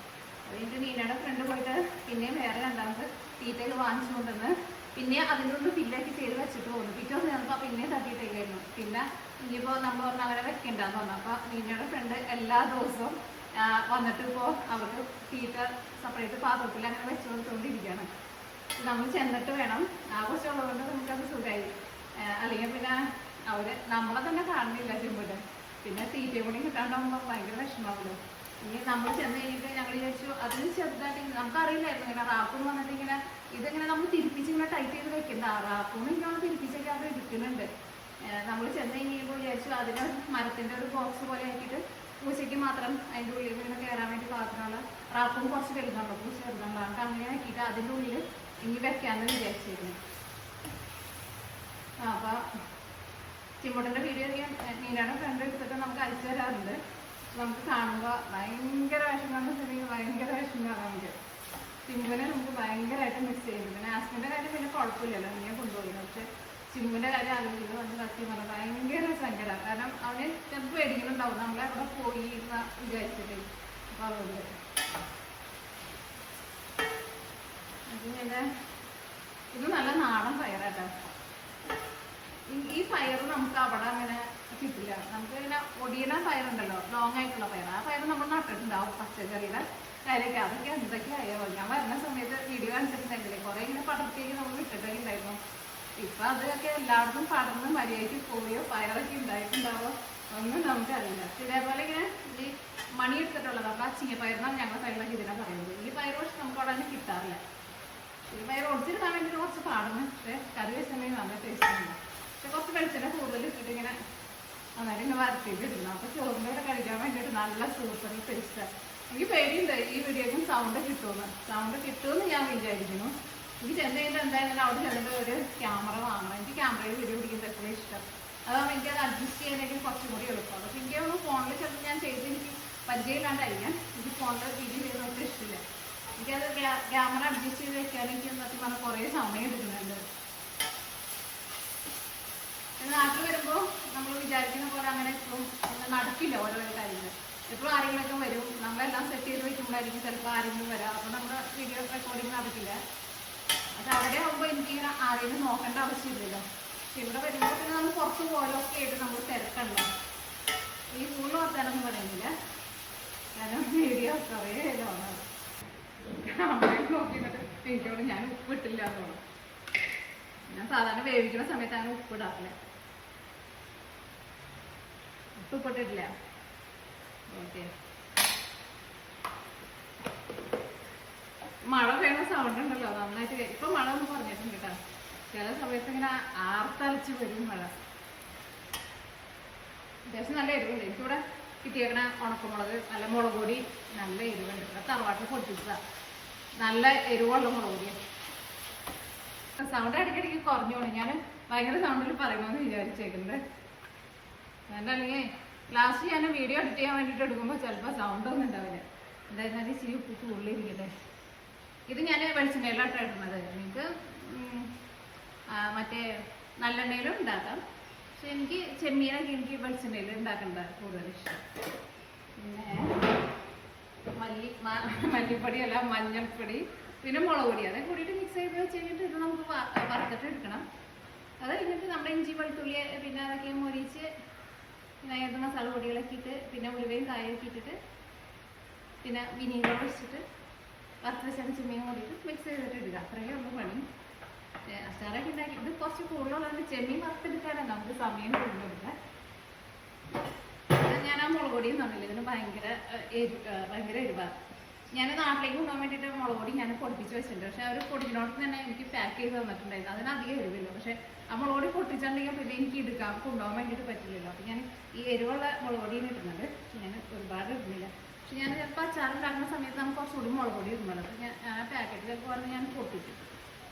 അത് കഴിഞ്ഞിട്ട് നീനയുടെ ഫ്രണ്ട് പോയിട്ട് പിന്നെയും വേറെ രണ്ടാമത് തീറ്റകൾ വാങ്ങിച്ചു കൊണ്ടുവന്ന് പിന്നെ അതിൻ്റെ ഉള്ളിൽ ഫില്ലാക്കി ചെയ്ത് വെച്ചിട്ട് പോകുന്നു. പിറ്റേ ദിവസം ഞങ്ങൾക്ക് പിന്നെയും തട്ടിയിട്ടേക്കായിരുന്നു. പിന്നെ ഇനിയിപ്പോൾ നമ്മൾ പറഞ്ഞാൽ അങ്ങനെ വെക്കണ്ടെന്ന് പറഞ്ഞു. അപ്പോൾ നീനയുടെ ഫ്രണ്ട് എല്ലാ ദിവസവും വന്നിട്ട് ഇപ്പോൾ അവർക്ക് തീറ്റ സെപ്പറേറ്റ് പാത്രത്തിൽ അങ്ങനെ വെച്ച് കൊടുത്തുകൊണ്ടിരിക്കുകയാണ്. നമ്മൾ ചെന്നിട്ട് വേണം. ആഘോഷമുള്ളതുകൊണ്ട് നമുക്കത് സുഖമായി. അല്ലെങ്കിൽ പിന്നെ നമ്മളെ തന്നെ കാണുന്നില്ല ചെമ്പിട്ട്. പിന്നെ തീറ്റ കൂടി കിട്ടാണ്ടാകുമ്പോൾ ഭയങ്കര വിഷമാവുമല്ലോ. ഇനി നമ്മൾ ചെന്ന് കഴിഞ്ഞിട്ട് ഞങ്ങൾ വിചാരിച്ചു അതിന് ചെറുതായിട്ട് നമുക്കറിയില്ലായിരുന്നു ഇങ്ങനെ റാപ്പൂൺ വന്നിട്ട് ഇങ്ങനെ ഇതിങ്ങനെ നമ്മൾ തിരിപ്പിച്ച് ഇങ്ങനെ ടൈറ്റ് ചെയ്ത് വെക്കണ്ട. റാപ്പൂൺ ഇങ്ങനെ തിരിപ്പിച്ചൊക്കെ അത് എടുക്കുന്നുണ്ട്. നമ്മൾ ചെന്ന് കഴിയുമ്പോൾ വിചാരിച്ചു അതിന് മരത്തിൻ്റെ ഒരു ബോക്സ് പോലെ ആക്കിയിട്ട് പൂച്ചയ്ക്ക് മാത്രം അതിൻ്റെ ഉള്ളിൽ ഇങ്ങനെ കയറാൻ വേണ്ടി പാത്രമുള്ള റാപ്പും കുറച്ച് വലുതാണല്ലോ പൂച്ച ചെറുതാണല്ലോ. നമുക്ക് അങ്ങനെ ആക്കിയിട്ട് അതിൻ്റെ ഉള്ളിൽ ഇനി വെക്കാമെന്ന് വിചാരിച്ചിരുന്നു. അപ്പോൾ ചിമ്മോട്ടൻ്റെ വീഡിയോ നീനാണ് ഫ്രണ്ട് എടുത്തിട്ട് നമുക്ക് അയച്ചു തരാറുണ്ട്. നമുക്ക് കാണുമ്പോൾ ഭയങ്കര വിഷമം വെച്ചിട്ടുണ്ടെങ്കിൽ ഭയങ്കര വിഷമമാണ് നമുക്ക്. ചിമ്മുവിനെ നമുക്ക് ഭയങ്കരമായിട്ട് മിസ് ചെയ്യുന്നു. പിന്നെ ആസ്മിൻ്റെ കാര്യം പിന്നെ കുഴപ്പമില്ലല്ലോ നീ കൊണ്ടുപോയിരുന്നു. പക്ഷെ ചിമ്മുവിൻ്റെ കാര്യം ആലോചിക്കുന്നത് വന്ന് സത്യം പറഞ്ഞാൽ ഭയങ്കര സങ്കടമാണ്. കാരണം അവന് ചിലപ്പോൾ പേടിക്കുന്നുണ്ടാവും നമ്മളെ അവിടെ പോയി എന്ന് വിചാരിച്ചിട്ട്. അപ്പോൾ അതുകൊണ്ട് ഇത് നല്ല നാടൻ പയറാട്ടോ. ഈ പയർ നമുക്ക് അവിടെ അങ്ങനെ കിട്ടില്ല. നമുക്ക് ഇങ്ങനെ ഒടിയണ പയറുണ്ടല്ലോ, ലോങ് ആയിട്ടുള്ള പയർ, ആ പയർ നമ്മൾ നട്ടിട്ടുണ്ടാവും പച്ചക്കറിയുടെ കാര്യമൊക്കെ. അതൊക്കെ എന്തൊക്കെയായോ ഞാൻ വരുന്ന സമയത്ത് വീഡിയോ കാണിച്ചിട്ടുണ്ടെങ്കിലേ കുറേ ഇങ്ങനെ പടർത്തിയൊക്കെ നമ്മൾ വിട്ടിട്ടൊക്കെ ഉണ്ടായിരുന്നു. ഇപ്പം അതൊക്കെ എല്ലായിടത്തും പടർന്ന് മര്യാദയ്ക്ക് പോയോ പയറൊക്കെ ഉണ്ടായിട്ടുണ്ടാവോ ഒന്നും നമുക്കറിയില്ല. ഇതേപോലെ ഇങ്ങനെ ഈ മണി എടുത്തിട്ടുള്ളത്, അപ്പോൾ ആ ചീയപ്പയറിനാണ് ഞങ്ങളുടെ സൈഡിലൊക്കെ ഇതിനെ പറയുന്നത്. ഈ പയർ പക്ഷെ നമുക്ക് അവിടെ തന്നെ കിട്ടാറില്ല. ഈ പയർ ഒടിച്ചിട്ടാൻ വേണ്ടിയിട്ട് കുറച്ച് പാടുന്നു, പക്ഷേ കറി വെച്ചിട്ടുണ്ടെങ്കിൽ നല്ല ടേസ്റ്റ് ഉണ്ട്. പക്ഷെ കുറച്ച് വെളിച്ചെണ്ണ കൂടുതൽ ഇട്ടിട്ട് ഇങ്ങനെ നന്നായിട്ട് ഇങ്ങനെ വരട്ടിയിട്ട് ഇടുന്നു. അപ്പോൾ ചോറിൻ്റെ കൂടെ കഴിക്കാൻ വേണ്ടിയിട്ട് നല്ല സൂപ്പർ ടേസ്റ്റാണ്. എനിക്ക് പേടിയുണ്ട് ഈ വീഡിയോക്കും സൗണ്ട് കിട്ടുമെന്ന്. സൗണ്ട് കിട്ടുമെന്ന് ഞാൻ വിചാരിക്കുന്നു. എനിക്ക് ചെന്ന് കഴിഞ്ഞാൽ എന്തായാലും അവിടെ ചെന്നിട്ട് ഒരു ക്യാമറ വാങ്ങണം. എനിക്ക് ക്യാമറയിൽ വീഡിയോ പിടിക്കുന്നത് എത്ര ഇഷ്ടം. അതാകുമ്പോൾ എനിക്കത് അഡ്ജസ്റ്റ് ചെയ്യാനായിട്ട് കുറച്ചും കൂടി എളുപ്പമാണ്. അപ്പോൾ എനിക്ക് ഒന്ന് ഫോണിൽ ചിലപ്പോൾ ഞാൻ ചെയ്ത് എനിക്ക് പരിചയമില്ലാണ്ടായിരിക്കാം. എനിക്ക് ഫോണിൽ വീഡിയോ ചെയ്യുന്നതൊക്കെ ഇഷ്ടമില്ല. എനിക്കത് ക്യാമറ അഡ്ജസ്റ്റ് ചെയ്ത് വെക്കാനെനിക്ക് സത്യം പറഞ്ഞാൽ കുറേ സമയം എടുക്കുന്നുണ്ട്. നാട്ടിൽ വരുമ്പോൾ നമ്മൾ വിചാരിക്കുന്ന പോലെ അങ്ങനെ എപ്പോഴും നടക്കില്ല ഓരോരോ കാര്യങ്ങൾ. എപ്പോഴും ആരെങ്കിലുമൊക്കെ വരും, നമ്മളെല്ലാം സെറ്റ് ചെയ്ത് വെക്കുമ്പോഴായിരിക്കും ചിലപ്പോൾ ആരെങ്കിലും വരാം. അപ്പോൾ നമ്മുടെ വീഡിയോ റെക്കോർഡിങ് നടക്കില്ല. അത് അവിടെ ആകുമ്പോൾ എനിക്കിങ്ങനെ ആരെങ്കിലും നോക്കേണ്ട ആവശ്യമില്ലല്ലോ. ഇവിടെ വരുമ്പോൾ പിന്നെ നമ്മൾ പുറത്ത് പോലൊക്കെ ആയിട്ട് നമ്മൾ തിരക്കണ്ട. ഈ സ്കൂളിൽ വർത്താനൊന്നും പറയുന്നില്ല, കാരണം വീഡിയോ കുറേ ലോണാണ്. അമ്മയെ നോക്കിയിട്ട് എനിക്കോട് ഞാൻ ഉപ്പിട്ടില്ല തോന്നും. ഞാൻ സാധാരണ വേവിക്കുന്ന സമയത്ത് അങ്ങനെ ഉപ്പിടാറില്ല. ഉപ്പിട്ടിട്ടില്ല. ഓക്കെ, മഴ പെയ്യുന്ന സൗണ്ട് ഉണ്ടല്ലോ നന്നായിട്ട്. ഇപ്പൊ മഴ ഒന്ന് പറഞ്ഞിട്ടുണ്ട് കേട്ടോ. ചില സമയത്ത് ഇങ്ങനെ ആർത്തലച്ച് വരും മഴ. അത്യാവശ്യം നല്ല എരിവുണ്ട്. എനിക്കിവിടെ കിട്ടിയേക്കണ ഉണക്കമുളക്, നല്ല മുളക് പൊടി, നല്ല എരിവുണ്ട്. ഇവിടെ തറവാട്ടിൽ പൊട്ടിച്ചതാ, നല്ല എരിവുള്ള മുളക് പൊടി. സൗണ്ട് ഇടയ്ക്കിടയ്ക്ക് കുറഞ്ഞോളൂ. ഞാൻ ഭയങ്കര സൗണ്ടിൽ പറയുമെന്ന് വിചാരിച്ചേക്കുന്നത്. അല്ലെങ്കിൽ ലാസ്റ്റ് ഞാൻ വീഡിയോ എഡിറ്റ് ചെയ്യാൻ വേണ്ടിയിട്ട് എടുക്കുമ്പോൾ ചിലപ്പോൾ സൗണ്ടൊന്നും ഉണ്ടാവില്ല. എന്തായിരുന്നാലും ഇച്ചിരി ഉപ്പ് കൂടുതലിരിക്കട്ടെ. ഇത് ഞാൻ വെളിച്ചെണ്ണയിലോട്ട് ഇടുന്നത്. നിങ്ങൾക്ക് മറ്റേ നല്ലെണ്ണയിലും ഉണ്ടാക്കാം, പക്ഷെ എനിക്ക് ചെമ്മീനൊക്കെ എനിക്ക് വെളിച്ചെണ്ണയിൽ ഉണ്ടാക്കേണ്ട കൂടുതൽ ഇഷ്ടം. പിന്നെ മല്ലിപ്പൊടിയല്ല, മഞ്ഞൾപ്പൊടി, പിന്നെ മുളക് പൊടി, അതൊക്കെ കൂടിയിട്ട് മിക്സ് ചെയ്ത് വെച്ച് കഴിഞ്ഞിട്ട് ഇത് നമുക്ക് വറുത്തിട്ട് എടുക്കണം. അത് കഴിഞ്ഞിട്ട് നമ്മുടെ ഇഞ്ചി വെളുത്തുള്ളി പിന്നെ അതൊക്കെ മൊരിച്ച് പിന്നെ ഏത് മസാല പൊടികളൊക്കെ ഇട്ട് പിന്നെ ഉലുവയും കായൊക്കെ ഇട്ടിട്ട് പിന്നെ വിനീഗർ ഒഴിച്ചിട്ട് വറുത്ത് വെച്ചാൽ ചെമ്മീൻ കൂടിയിട്ട് മിക്സ് ചെയ്തിട്ട് ഇടുക. അത്രയേ ഉള്ളൂ പണി. അച്ചാറൊക്കെ ഉണ്ടാക്കി ഇത് കുറച്ച് കൂടുതലുള്ളതുകൊണ്ട് ചെമ്മീൻ വറുത്തെടുക്കാനാണ് നമുക്ക് സമയം കൂടുതലില്ല. ഞാൻ ആ മുളക് പൊടിയും തന്നില്ല, ഇതിന് ഭയങ്കര എരിവാണ്. ഞാൻ നാട്ടിലേക്ക് കൊണ്ടുപോകാൻ വേണ്ടിയിട്ട് മുളക് പൊടി ഞാൻ പൊടിപ്പിച്ച് വെച്ചിട്ടുണ്ട്. പക്ഷെ അവർ പൊടിക്കുന്നോടത്ത് തന്നെ എനിക്ക് പാക്ക് ചെയ്ത് തന്നിട്ടുണ്ടായിരുന്നു. അതിനധികം എരിവില്ല. പക്ഷെ ആ മുളക് പൊടി പൊട്ടിച്ചിട്ടുണ്ടെങ്കിൽ പിന്നെ എനിക്ക് എടുക്കാൻ കൊണ്ടുപോകാൻ വേണ്ടിയിട്ട് പറ്റില്ലല്ലോ. അപ്പം ഞാൻ ഈ എരിവുള്ള മുളക് പൊടിയും ഇടുന്നുണ്ട്. ഞാൻ ഒരുപാട് ഇടുന്നില്ല. പക്ഷെ ഞാൻ ചിലപ്പോൾ അച്ചാറുണ്ടാക്കുന്ന സമയത്ത് നമുക്ക് കുറച്ചുകൂടി മുളക് പൊടി ഇടുന്നുള്ളൂ. അപ്പം ഞാൻ ആ പാക്കറ്റ് ചിലപ്പോൾ പറഞ്ഞ് ഞാൻ പൊട്ടിക്കും.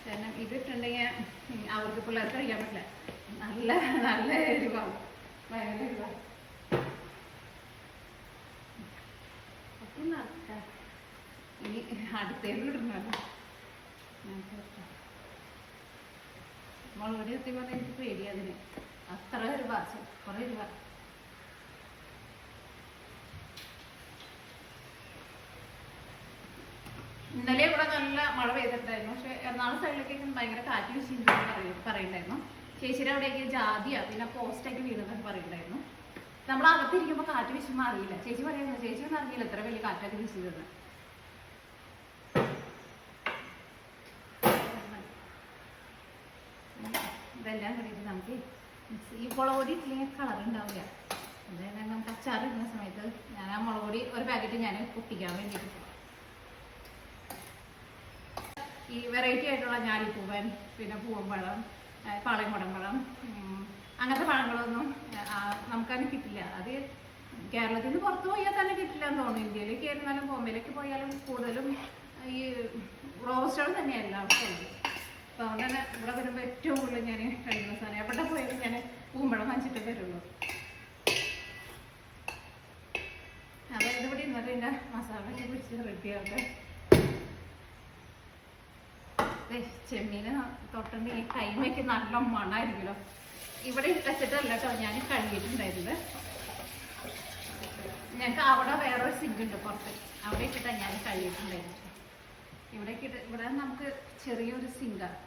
കാരണം ഇതിട്ടുണ്ടെങ്കിൽ അവർക്ക് പിള്ളേർക്ക് കഴിക്കാൻ പറ്റില്ല. നല്ല നല്ല എരിവാകും, ഭയങ്കര എരിവാകും. അപ്പം നടക്കാം. ഇനി അടുത്തേക്ക് ഇടുന്നല്ലോ മുളക് പൊടി എത്തി പറഞ്ഞാൽ എനിക്ക് പേടിയതിന്. അത്ര ഒരു വാസം കുറേ രൂപ. ഇന്നലെ ഇവിടെ നല്ല മഴ പെയ്തിട്ടുണ്ടായിരുന്നു. പക്ഷെ എറണാകുളം സൈഡിലേക്കൊക്കെ ഭയങ്കര കാറ്റ് വീശിണ്ടെന്ന് പറയുന്നുണ്ടായിരുന്നു. ചേച്ചിയുടെ അവിടേക്ക് ജാതിയാ പിന്നെ പോസ്റ്റൊക്കെ വീണെന്നൊക്കെ പറയുന്നുണ്ടായിരുന്നു. നമ്മൾ അകത്തിരിക്കുമ്പോൾ കാറ്റ് വീശുമ്പോൾ അറിയില്ല. ചേച്ചി പറയുന്നത് ചേച്ചി ഒന്നും അറിയില്ല എത്ര വലിയ കാറ്റൊക്കെ വീശിയതെന്ന്. ഇതെല്ലാം കൂടിയിട്ട് നമുക്ക് ഈ മുളക് പൊടി ഇല്ലെങ്കിൽ കളർ ഉണ്ടാവില്ല. അതായത് നമുക്ക് അച്ചാർ ഇടുന്ന സമയത്ത് ഞാൻ ആ മുളക് പൊടി ഒരു പാക്കറ്റ് ഞാൻ പൊട്ടിക്കാൻ വേണ്ടിയിട്ട് ഈ വെറൈറ്റി ആയിട്ടുള്ള ഞാലിപ്പൂവൻ പിന്നെ പൂവമ്പഴം പാളയംകുടമ്പഴം അങ്ങനത്തെ പഴങ്ങളൊന്നും നമുക്കതിന് കിട്ടില്ല. അത് കേരളത്തിൽ നിന്ന് പുറത്ത് പോയാൽ തന്നെ കിട്ടില്ല എന്ന് തോന്നുന്നു. ഇന്ത്യയിലേക്ക് ആയിരുന്നാലും ബോംബെയിലേക്ക് പോയാലും കൂടുതലും ഈ റോസ്റ്റഡ് തന്നെയല്ല ഉള്ളത്. അപ്പോൾ അതുകൊണ്ട് തന്നെ ഇവിടെ വരുമ്പോൾ ഏറ്റവും കൂടുതൽ ഞാൻ കഴിക്കുന്ന സാധനം എവിടെ പോയാലും ഞാൻ പൂമ്പഴം വാങ്ങിച്ചിട്ട് വരുള്ളൂ. അതായത് ഇവിടെ ഇന്നലെ എൻ്റെ മസാലയൊക്കെ പിടിച്ച് റെഡിയാവട്ടെ. ചെമ്മീന് തൊട്ടുണ്ടെങ്കിൽ കൈമയ്ക്ക് നല്ല മണമായിരിക്കുമല്ലോ. ഇവിടെ വെച്ചിട്ടല്ല കേട്ടോ ഞാൻ കഴുകിയിട്ടുണ്ടായിരുന്നത്. ഞങ്ങൾക്ക് അവിടെ വേറൊരു സിങ്ക് ഉണ്ട് പുറത്ത്, അവിടെ ഇട്ടിട്ടാണ് ഞാൻ കഴുകിയിട്ടുണ്ടായിരുന്നത്. ഇവിടെ നമുക്ക് ചെറിയൊരു സിങ്കാണ്.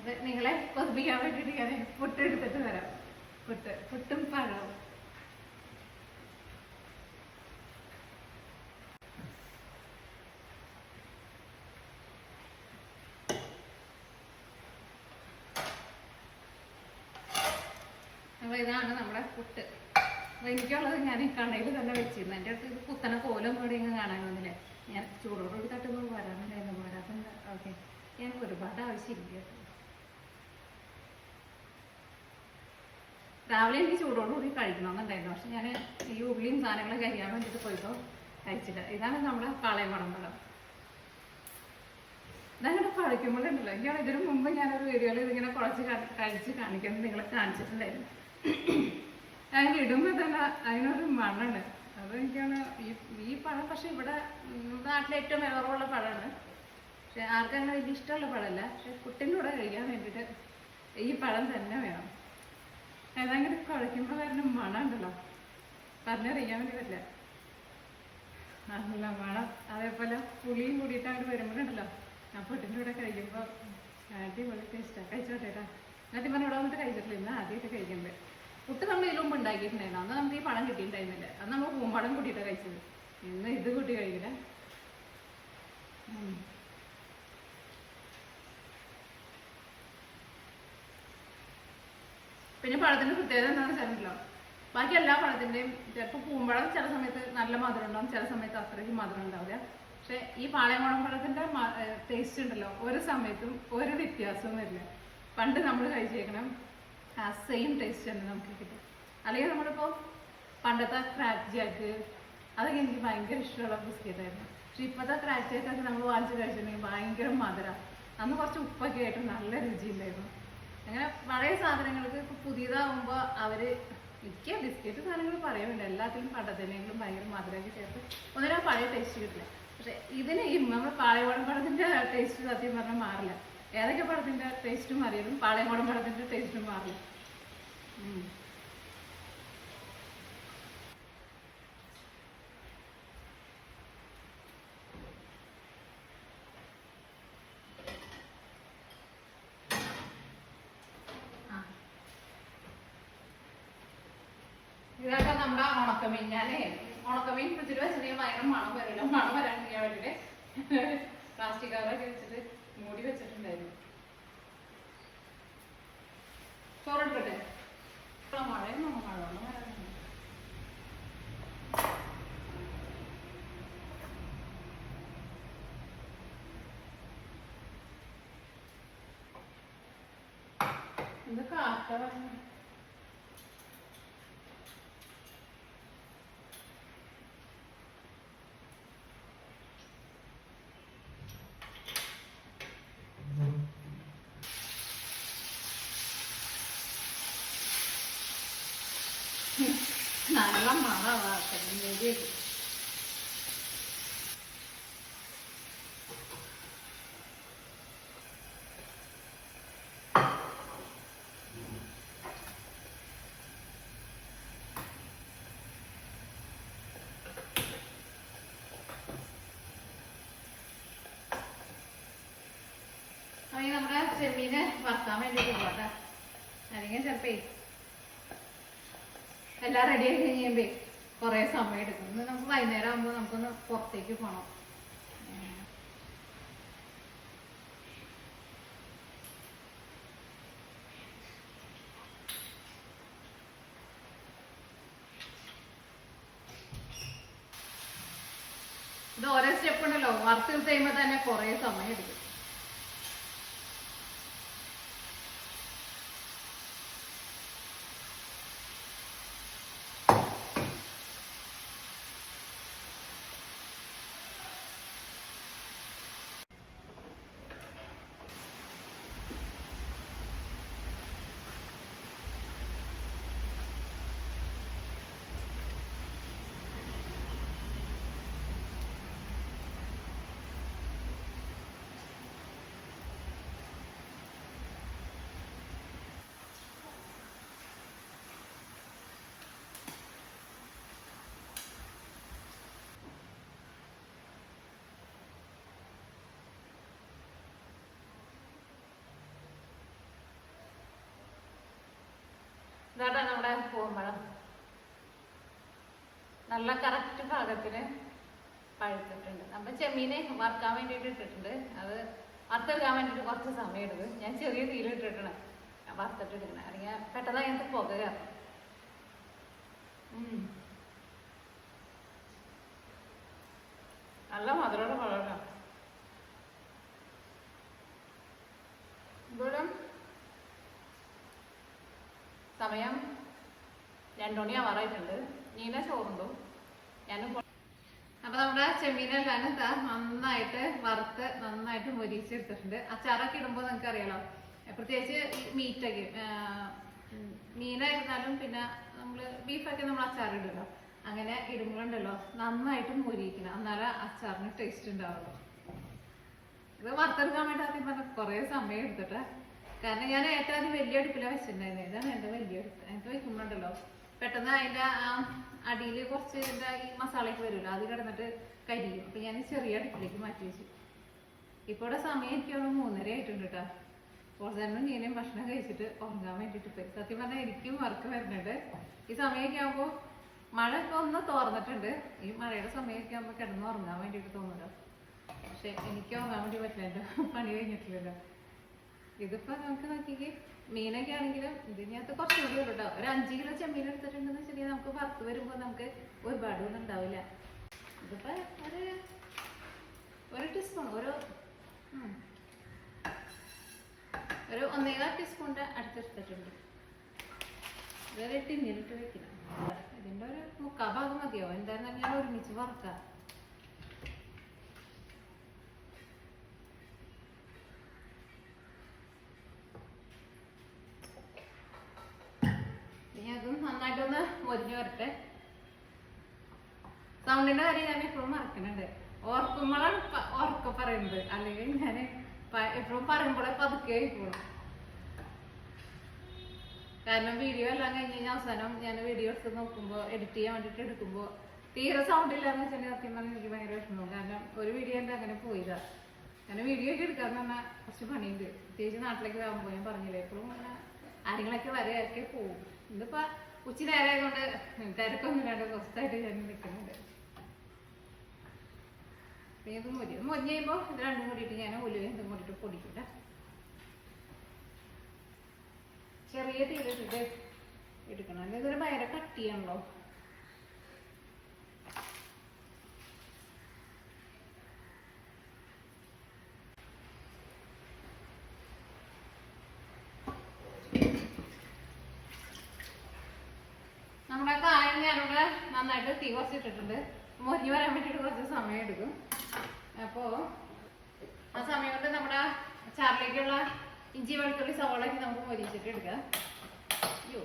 ഇത് നിങ്ങളെ കൊതിപ്പിക്കാൻ വേണ്ടിയിട്ട് ഞാൻ പുട്ട് എടുത്തിട്ട് വരാം. പുട്ടും പഴവും. അപ്പോൾ ഇതാണ് നമ്മുടെ പുട്ട്. അപ്പോൾ എനിക്കുള്ളത് ഞാൻ ഈ കണ്ണയിൽ തന്നെ വെച്ചിരുന്നു. എൻ്റെ അടുത്ത് ഇത് കുത്തനെ കോലം കൂടി ഇങ്ങനെ കാണാൻ വന്നില്ലേ. ഞാൻ ചൂടോടുകൂടി തട്ടുമ്പോൾ വരാനുണ്ടായിരുന്നു. വരാത്തുണ്ട്. ഓക്കെ, ഞാൻ ഒരുപാട് ആവശ്യമില്ല. രാവിലെ എനിക്ക് ചൂടോടുകൂടി കഴിക്കണമെന്നുണ്ടായിരുന്നു. പക്ഷെ ഞാൻ ഈ ഉള്ളിയും സാധനങ്ങളൊക്കെ കഴിയാൻ വേണ്ടിയിട്ട് പോയപ്പോൾ കഴിച്ചില്ല. ഇതാണ് നമ്മുടെ പാളയംകുളം പഴം. ഇതങ്ങനെ കുഴയ്ക്കുമ്പോഴുണ്ടല്ലോ, എനിക്കാണ് ഇതിനു മുമ്പ് ഞാനൊരു വീഡിയോയിൽ ഇതിങ്ങനെ കുഴച്ച് കഴിച്ച് കാണിക്കുന്നത് നിങ്ങളെ കാണിച്ചിട്ടുണ്ടായിരുന്നു. അതിന് ഇടുമ്പോൾ തന്നെ അതിനൊരു മണ്ണുണ്ട്. അത് എനിക്കാണ് ഈ പഴം. പക്ഷെ ഇവിടെ നാട്ടിലെ ഏറ്റവും വിലക്കുറവുള്ള പഴമാണ്. പക്ഷെ ആർക്കും അങ്ങനെ വലിയ ഇഷ്ടമുള്ള പഴമല്ല. പക്ഷെ കുട്ടീൻ്റെ കൂടെ കഴിക്കാൻ വേണ്ടിയിട്ട് ഈ പഴം തന്നെ വേണം. അതങ്ങനെ കുഴയ്ക്കുമ്പോൾ വരുന്ന മണം ഉണ്ടല്ലോ, പറഞ്ഞറിയാൻ വേണ്ടി പറ്റില്ല. നല്ല മണം. അതേപോലെ പുളിയും കൂടിയിട്ട് അങ്ങോട്ട് വരുമ്പോഴുണ്ടല്ലോ, ഞാൻ പൊട്ടിൻ്റെ കൂടെ കഴിക്കുമ്പോൾ അടിപൊളി ടേസ്റ്റാണ്. കഴിച്ചോട്ടെ കേട്ടോ. ആദ്യം പറഞ്ഞ ഇവിടെ വന്നിട്ട് കഴിച്ചിട്ടില്ല, ഇന്ന് ആദ്യമായിട്ട് കഴിക്കുന്നത്. പുട്ട് നമ്മൾ ഇതിന് മുമ്പ് ഉണ്ടാക്കിയിട്ടുണ്ടായിരുന്നു. അന്ന് നമുക്ക് ഈ പഴം കിട്ടിയിട്ടുണ്ടായിരുന്നില്ല. അന്ന് നമ്മൾ പൂമ്പഴം കൂട്ടിയിട്ടാണ് കഴിച്ചത്. ഇന്ന് ഇത് കൂട്ടി കഴിക്കില്ല. പിന്നെ പഴത്തിൻ്റെ പ്രത്യേകത എന്താണെന്ന് വെച്ചാലോ, ബാക്കി എല്ലാ പഴത്തിൻ്റെയും ചിലപ്പോൾ പൂമ്പഴം ചില സമയത്ത് നല്ല മധുരം ഉണ്ടാവും, ചില സമയത്ത് അത്രയ്ക്ക് മധുരം ഉണ്ടാവില്ല. പക്ഷെ ഈ പാളയംകുളം പഴത്തിൻ്റെ ടേസ്റ്റ് ഉണ്ടല്ലോ, ഒരു സമയത്തും ഒരു വ്യത്യാസവും വരില്ല. പണ്ട് നമ്മൾ കഴിച്ചേക്കണം ആ സെയിം ടേസ്റ്റ് തന്നെ നമുക്ക് കിട്ടും. അല്ലെങ്കിൽ നമ്മളിപ്പോൾ പണ്ടത്തെ ക്രാക്ക് ജാക്ക് അതൊക്കെ എനിക്ക് ഭയങ്കര ഇഷ്ടമുള്ള ബിസ്ക്കറ്റായിരുന്നു. പക്ഷെ ഇപ്പോഴത്തെ ക്രാക്ക് ജാക്കൊക്കെ നമ്മൾ വാങ്ങിച്ച് കഴിച്ചിട്ടുണ്ടെങ്കിൽ ഭയങ്കര മധുരം. അന്ന് കുറച്ച് ഉപ്പൊക്കെ ആയിട്ട് നല്ല രുചിയുണ്ടായിരുന്നു. അങ്ങനെ പഴയ സാധനങ്ങൾക്ക് ഇപ്പോൾ പുതിയതാകുമ്പോൾ അവർ മിക്ക ബിസ്ക്കറ്റ് സാധനങ്ങൾ പറയുന്നുണ്ട് എല്ലാത്തിലും പണ്ടത്തേനെങ്കിലും ഭയങ്കര മധുരമൊക്കെ ചേർത്ത് ഒന്നിനും ആ പഴയ ടേസ്റ്റ് കിട്ടില്ല. പക്ഷെ ഇതിന് ഈ നമ്മുടെ പാളയംകുളം പഴത്തിൻ്റെ ടേസ്റ്റ് സത്യം പറഞ്ഞാൽ മാറില്ല. ഏതൊക്കെ പഴത്തിൻ്റെ ടേസ്റ്റും മാറിയാലും പാളയംകുളം പഴത്തിൻ്റെ ടേസ്റ്റും മാറില്ല. ഇതൊക്കെ നമ്മുടെ ഉണക്കമീൻ. ഞാനേ ഉണക്കമീൻ ഫ്രിഡ്ജിൽ വെച്ചിട്ടുണ്ടെങ്കിൽ ഭയങ്കര മണം വരില്ല. മണം വരാണ്ടിരിക്കാൻ വേണ്ടിയിട്ട് പ്ലാസ്റ്റിക് കവറൊക്കെ വെച്ചിട്ട് മൂടി വെച്ചിട്ടുണ്ടായിരുന്നു. ചോറിട്ടിട്ടെ മഴയൊന്നും മഴവെള്ളം വരാനുണ്ട്. എന്ത് കാറ്റാ വരുന്നത്. നല്ല മണമാ കരിമേരിയൊക്കെ. അല്ലെങ്കിൽ നമ്മുടെ ചെമ്മീനെ വറുക്കാൻ വേണ്ടിയിട്ട് പോട്ടെ. അല്ലെങ്കിൽ ചിലപ്പോ എല്ലാം റെഡി ആയി കഴിയുമ്പോ കുറേ സമയം എടുക്കും. ഇന്ന് നമുക്ക് വൈകുന്നേരം ആകുമ്പോൾ നമുക്കൊന്ന് പുറത്തേക്ക് പോകണം. ഇത് ഓരോ സ്റ്റെപ്പ് ഉണ്ടല്ലോ, വറുത്ത് കഴിയുമ്പോൾ തന്നെ കുറേ സമയം എടുക്കും. ഇതാണ് നമ്മുടെ പൂവമ്പഴം. നല്ല കറക്റ്റ് പാകത്തിന് പഴുത്തിട്ടുണ്ട്. അപ്പം ചെമ്മീനെ വറുക്കാൻ വേണ്ടിയിട്ട് ഇട്ടിട്ടുണ്ട്. അത് വറുത്തെടുക്കാൻ വേണ്ടിയിട്ട് കുറച്ച് സമയം എടുക്കും. ഞാൻ ചെറിയ തീയിലിട്ടിട്ടാണ് വറുത്തിട്ട് എടുക്കണം, അല്ലെങ്കിൽ പെട്ടെന്ന് അതിനകത്ത് പുക കയറും. നല്ല മധുരമുള്ള പഴമാണ്. ഇവിടെ സമയം 2 മണി ആവാറായിട്ടുണ്ട്. നീന ചോറുണ്ടോ? ഞാനും. അപ്പൊ നമ്മുടെ ചെമ്മീനെല്ലാം നന്നായിട്ട് വറുത്ത് നന്നായിട്ട് മൊരിച്ചെടുത്തിട്ടുണ്ട്. അച്ചാറൊക്കെ ഇടുമ്പോൾ നിങ്ങൾക്ക് അറിയാലോ, പ്രത്യേകിച്ച് മീറ്റൊക്കെ മീനായിരുന്നാലും പിന്നെ നമ്മള് ബീഫൊക്കെ നമ്മൾ അച്ചാറിടുമല്ലോ, അങ്ങനെ ഇടുമ്പോഴുണ്ടല്ലോ നന്നായിട്ട് മൊരിക്കണം, എന്നാലേ അച്ചാറിന് ടേസ്റ്റ് ഉണ്ടാവുള്ളൂ. ഇത് വറുത്തെടുക്കാൻ വേണ്ടി ആദ്യം പറഞ്ഞ കുറേ സമയം എടുത്തിട്ട്, കാരണം ഞാൻ ഏറ്റവും ആദ്യം വലിയ അടുപ്പിലാണ് വെച്ചിട്ടുണ്ടായിരുന്നത്. ഇതാണ് എൻ്റെ വലിയ അടുപ്പ്. അതിനകത്ത് വെക്കുമ്പോണ്ടല്ലോ പെട്ടെന്ന് അതിൻ്റെ അടിയിൽ കുറച്ച് ഇതിൻ്റെ ഈ മസാലയ്ക്ക് വരുമല്ലോ, അത് കിടന്നിട്ട് കരിയും. അപ്പം ഞാൻ ചെറിയ അടുപ്പിലേക്ക് മാറ്റി വെച്ചു. ഇപ്പോൾ ഇവിടെ സമയം എനിക്ക് 3:30 ആയിട്ടുണ്ട് കേട്ടോ. കുറച്ചെണ്ണം ഞാനും ഭക്ഷണം കഴിച്ചിട്ട് ഉറങ്ങാൻ വേണ്ടിയിട്ട് പോയി. സത്യം പറഞ്ഞാൽ എനിക്കും വർക്ക് വരുന്നുണ്ട്. ഈ സമയമൊക്കെ ആകുമ്പോൾ മഴ ഇപ്പോൾ ഒന്ന് തോർന്നിട്ടുണ്ട്. ഈ മഴയുടെ സമയമൊക്കെ ആകുമ്പോൾ കിടന്ന് ഉറങ്ങാൻ വേണ്ടിയിട്ട് തോന്നുമല്ലോ. പക്ഷെ എനിക്ക് ഉറങ്ങാൻ വേണ്ടി പറ്റില്ലല്ലോ, പണി കഴിഞ്ഞിട്ടില്ലല്ലോ. ഇതിപ്പോൾ നമുക്ക് നോക്കിക്ക് മീനൊക്കെ ആണെങ്കിലും ഇതിനകത്ത് കുറച്ചുകൂടി ഉള്ളൂ കേട്ടോ. ഒരു 5 കിലോ ചെമ്മീൻ എടുത്തിട്ടുണ്ടെന്ന് വെച്ചിട്ടുണ്ടെങ്കിൽ നമുക്ക് വറുത്ത് വരുമ്പോൾ നമുക്ക് ഒരുപാട് ഒന്നും ഉണ്ടാവില്ല. ഇതിപ്പോൾ ഒരു ടീസ്പൂൺ, ഒരു 1.25 ടീസ്പൂണിൻ്റെ അടുത്തെടുത്തിട്ടുണ്ട്. ഇതൊരു ടിന്നിലിട്ട് വെക്കണം. ഇതിൻ്റെ ഒരു 3/4 ഭാഗം മതിയോ? എന്തായിരുന്നാലും ഞാൻ ഒരുമിച്ച് വറുക്കാം. അതും നന്നായിട്ടൊന്ന് മൊരിഞ്ഞു വരട്ടെ. സൗണ്ടിന്റെ കാര്യം ഞാൻ എപ്പോഴും മറക്കുന്നുണ്ട്. ഓർക്കുമ്പോഴാണ് ഓർക്ക പറയുന്നത്, അല്ലെങ്കിൽ ഞാൻ എപ്പോഴും പറയുമ്പോഴേ പതുക്കെ ആയിപ്പോഴും. കാരണം വീഡിയോ എല്ലാം കഴിഞ്ഞ് കഴിഞ്ഞാൽ അവസാനം ഞാൻ വീഡിയോ എടുത്ത് നോക്കുമ്പോൾ, എഡിറ്റ് ചെയ്യാൻ വേണ്ടിയിട്ട് എടുക്കുമ്പോൾ തീരെ സൗണ്ട് ഇല്ലാന്ന് വെച്ചാൽ സത്യം പറഞ്ഞാൽ എനിക്ക് ഭയങ്കര വിഷമവും. കാരണം ഒരു വീഡിയോ എൻ്റെ അങ്ങനെ പോയതാ. കാരണം വീഡിയോ ഒക്കെ എടുക്കാന്ന് പറഞ്ഞാൽ കുറച്ച് പണിയുണ്ട്. പ്രത്യേകിച്ച് നാട്ടിലേക്ക് ആകുമ്പോൾ ഞാൻ പറഞ്ഞില്ലേ, എപ്പോഴും അങ്ങനെ ആരെങ്കിലൊക്കെ വരെയൊക്കെ പോകും. ഇതിപ്പോൾ ഉച്ച നേരം കൊണ്ട് തിരക്കൊന്നും ഇല്ലാണ്ട് സ്വസ്ഥമായിട്ട് ഞാൻ നിൽക്കുന്നുണ്ട്. പിന്നെ ഇത് മൊരിഞ്ഞ് കഴിയുമ്പോൾ ഇത് രണ്ടും കൂടിയിട്ട് ഞാൻ ഉലുവയും ഇതും കൂടിയിട്ട് പൊടിക്കില്ല. ചെറിയ തീരിട്ടിട്ട് എടുക്കണം, അല്ലെങ്കിൽ ഇതൊരു ഭയങ്കര കട്ടിയാണല്ലോ. നമ്മുടെ കായം ഞാനിവിടെ നന്നായിട്ട് തീ കുറച്ചിട്ടിട്ടുണ്ട്. മൊരിഞ്ഞ് വരാൻ വേണ്ടിയിട്ട് കുറച്ച് സമയം എടുക്കും. അപ്പോൾ ആ സമയം കൊണ്ട് നമ്മുടെ ചാറിലേക്കുള്ള ഇഞ്ചി വെളുത്തുള്ളി സവാളയൊക്കെ നമുക്ക് മൊരിച്ചിട്ട് എടുക്കാം. അയ്യോ,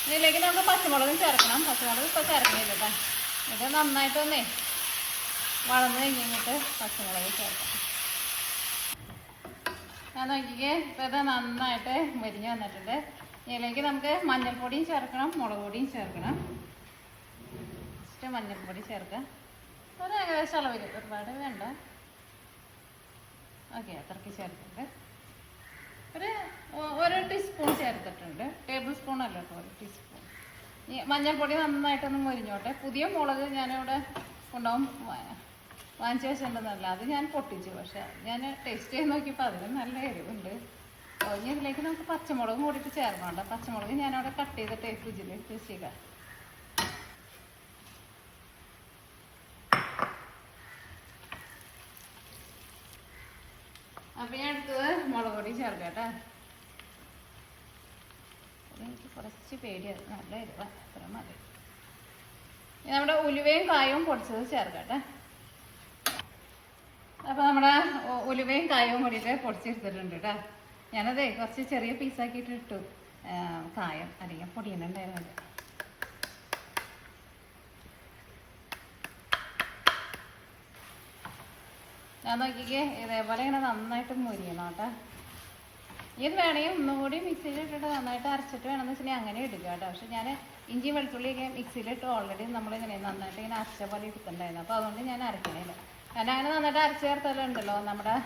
ഇതിലേക്ക് നമുക്ക് പച്ചമുളകും ചേർക്കണം. പച്ചമുളക് ഇപ്പോൾ ചേർക്കണില്ല കേട്ടോ. ഇത് നന്നായിട്ടൊന്നേ വളർന്നു കഴിഞ്ഞിട്ട് പച്ചമുളക് ചേർക്കാം. ഞാൻ നോക്കിക്കേ, ഇപ്പോൾ ഇത് നന്നായിട്ട് മരിഞ്ഞ് വന്നിട്ടുണ്ട്. ഇതിലേക്ക് നമുക്ക് മഞ്ഞൾപ്പൊടിയും ചേർക്കണം, മുളക് പൊടിയും ചേർക്കണം. ഫസ്റ്റ് മഞ്ഞൾപ്പൊടി ചേർക്കാം. ഒരു ഏകദേശം അളവിൽ, ഒരുപാട് വേണ്ട. ഓക്കെ, അത്രയ്ക്ക് ചേർത്തിട്ടുണ്ട്. ഒരു ടീസ്പൂൺ ചേർത്തിട്ടുണ്ട്. ടേബിൾ സ്പൂൺ അല്ല കേട്ടോ, 1 ടീസ്പൂൺ. ഈ മഞ്ഞൾപ്പൊടി നന്നായിട്ടൊന്ന് മൊരിഞ്ഞോട്ടെ. പുതിയ മുളക് ഞാനിവിടെ കൊണ്ടുപോകും വാങ്ങിച്ച വെച്ചിട്ടുണ്ടെന്നല്ല, അത് ഞാൻ പൊട്ടിച്ചു. പക്ഷെ ഞാൻ ടേസ്റ്റ് ചെയ്ത് നോക്കിയപ്പോൾ അതിന് നല്ല എരിവുണ്ട്. ഇനി ഇതിലേക്ക് നമുക്ക് പച്ചമുളകും കൂടിയിട്ട് ചേർക്കണ്ട. പച്ചമുളക് ഞാനവിടെ കട്ട് ചെയ്തിട്ട് ഫ്രിഡ്ജിൽ വെച്ചേക്കാം. അപ്പം ഞാൻ എടുത്തത് മുളക് പൊടി ചേർക്കാം കേട്ടോ. എനിക്ക് കുറച്ച് പേടിയാണ്, നല്ല എരിവ, അത്ര മതി. നമ്മുടെ ഉലുവയും കായവും പൊടിച്ചത് ചേർക്കാം കേട്ടോ. അപ്പോൾ നമ്മുടെ ഉലുവയും കായവും കൂടിയിട്ട് പൊടിച്ചെടുത്തിട്ടുണ്ട് കേട്ടോ. ഞാനത് കുറച്ച് ചെറിയ പീസാക്കിയിട്ട് ഇട്ടു കായം, അല്ലെങ്കിൽ പൊടിയുന്നുണ്ടായിരുന്നത്. ഞാൻ നോക്കിക്കേ, ഇതേപോലെ ഇങ്ങനെ നന്നായിട്ട് മുരിയണം കേട്ടോ. ഇത് വേണമെങ്കിൽ ഒന്നുകൂടി മിക്സിയിൽ ഇട്ടിട്ട് നന്നായിട്ട് അരച്ചിട്ട് വേണമെന്ന് വെച്ചിട്ടുണ്ടെങ്കിൽ അങ്ങനെ എടുക്കുക കേട്ടോ. പക്ഷെ ഞാൻ ഇഞ്ചി വെളുത്തുള്ളിയൊക്കെ മിക്സിയിലിട്ട് ഓൾറെഡി നമ്മളിങ്ങനെ നന്നായിട്ട് ഇങ്ങനെ അരച്ച പോലെ എടുത്തിട്ടുണ്ടായിരുന്നു. അപ്പോൾ അതുകൊണ്ട് ഞാൻ അരക്കണില്ല. ഞാൻ അങ്ങനെ നന്നായിട്ട് അരച്ച് ചേർത്താലുണ്ടല്ലോ നമ്മുടെ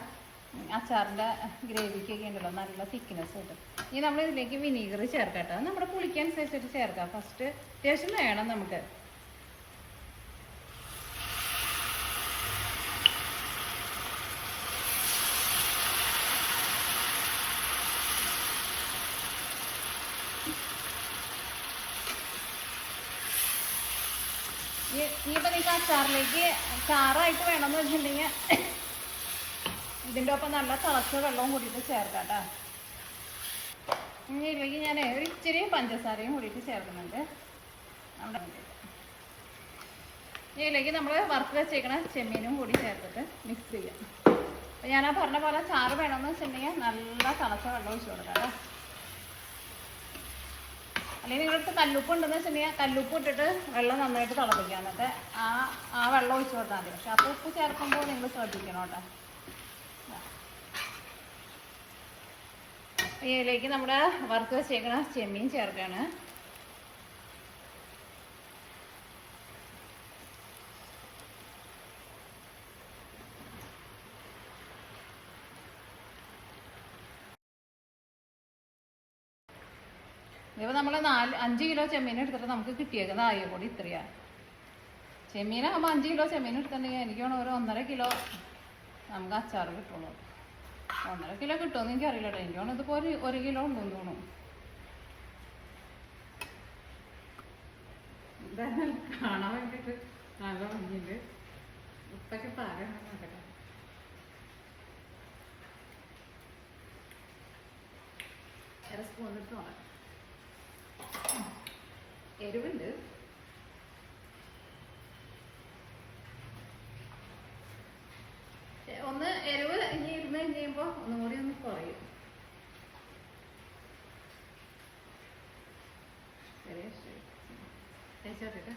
അച്ചാറിൻ്റെ ഗ്രേവിക്കൊക്കെ ഉണ്ടല്ലോ നല്ല തിക്നെസ് കിട്ടും. ഇനി നമ്മൾ ഇതിലേക്ക് വിനീഗർ ചേർക്കാം കേട്ടോ. നമ്മുടെ പുളിക്കനുസരിച്ചിട്ട് ചേർക്കാം. ഫസ്റ്റ് അത്യാവശ്യം വേണം നമുക്ക്. ഇനിയിപ്പോൾ നിങ്ങൾക്ക് അച്ചാറിലേക്ക് ചാറായിട്ട് വേണമെന്ന് വെച്ചിട്ടുണ്ടെങ്കിൽ ഇതിൻ്റെ ഒപ്പം നല്ല തിളച്ച വെള്ളവും കൂടിയിട്ട് ചേർക്കാം കേട്ടോ. ഇനി ഇതിലേക്ക് ഞാൻ ഒരു ഇച്ചിരി പഞ്ചസാരയും കൂടിയിട്ട് ചേർക്കുന്നുണ്ട്. ഇതിലേക്ക് നമ്മൾ വറുത്ത് വെച്ചേക്കണ ചെമ്മീനും കൂടി ചേർത്തിട്ട് മിക്സ് ചെയ്യാം. അപ്പോൾ ഞാൻ പറഞ്ഞ പോലെ ചാറ് വേണമെന്ന് വെച്ചിട്ടുണ്ടെങ്കിൽ നല്ല തിളച്ച വെള്ളം ഒഴിച്ചു കൊടുക്കാം കേട്ടോ. അല്ലെങ്കിൽ നിങ്ങളടുത്ത് കല്ലുപ്പ് ഉണ്ടെന്ന് വെച്ചിട്ടുണ്ടെങ്കിൽ കല്ലുപ്പ് ഇട്ടിട്ട് വെള്ളം നന്നായിട്ട് തിളപ്പിക്കുക. എന്നിട്ട് ആ വെള്ളം ഒഴിച്ചു കൊടുത്താൽ മതി. പക്ഷെ അപ്പോൾ ഉപ്പ് ചേർക്കുമ്പോൾ നിങ്ങൾ ശ്രദ്ധിക്കണം കേട്ടോ. ഇതിലേക്ക് നമ്മുടെ വറുത്ത് വെച്ചേക്കണ ചെമ്മീൻ ചേർക്കുകയാണ്. ഇപ്പോൾ നമ്മൾ 5 കിലോ ചെമ്മീൻ എടുത്തിട്ട് നമുക്ക് കിട്ടിയേക്കുന്നത് ആയ കൂടി ഇത്രയാണ്. ചെമ്മീനാകുമ്പോൾ 5 കിലോ ചെമ്മീൻ എടുത്തിട്ടുണ്ടെങ്കിൽ എനിക്ക് വേണം ഒരു 1.5 കിലോ നമുക്ക് അച്ചാർ കിട്ടുള്ളൂ. 1.5 കിലോ കിട്ടുമെന്ന് എനിക്കറിയില്ല കേട്ടോ. എനിക്ക് വേണം ഇതിപ്പോൾ 1 കിലോ ഉണ്ടെന്ന് തോന്നുന്നു. എന്തായാലും കാണാൻ വേണ്ടിയിട്ട് നല്ല ഭംഗിയുണ്ട്. ഉപ്പൊക്കെ പാകം നോക്കട്ടെ. സ്പൂൺ ഇട്ട് നോക്കാം. എരിവുണ്ട്. ഒന്ന് എരിവ് ഇനി ഇരുന്ന് കഴിയുമ്പോൾ ഒന്നും കൂടി ഒന്ന് കുറയും. കഴിച്ചോട്ടെ.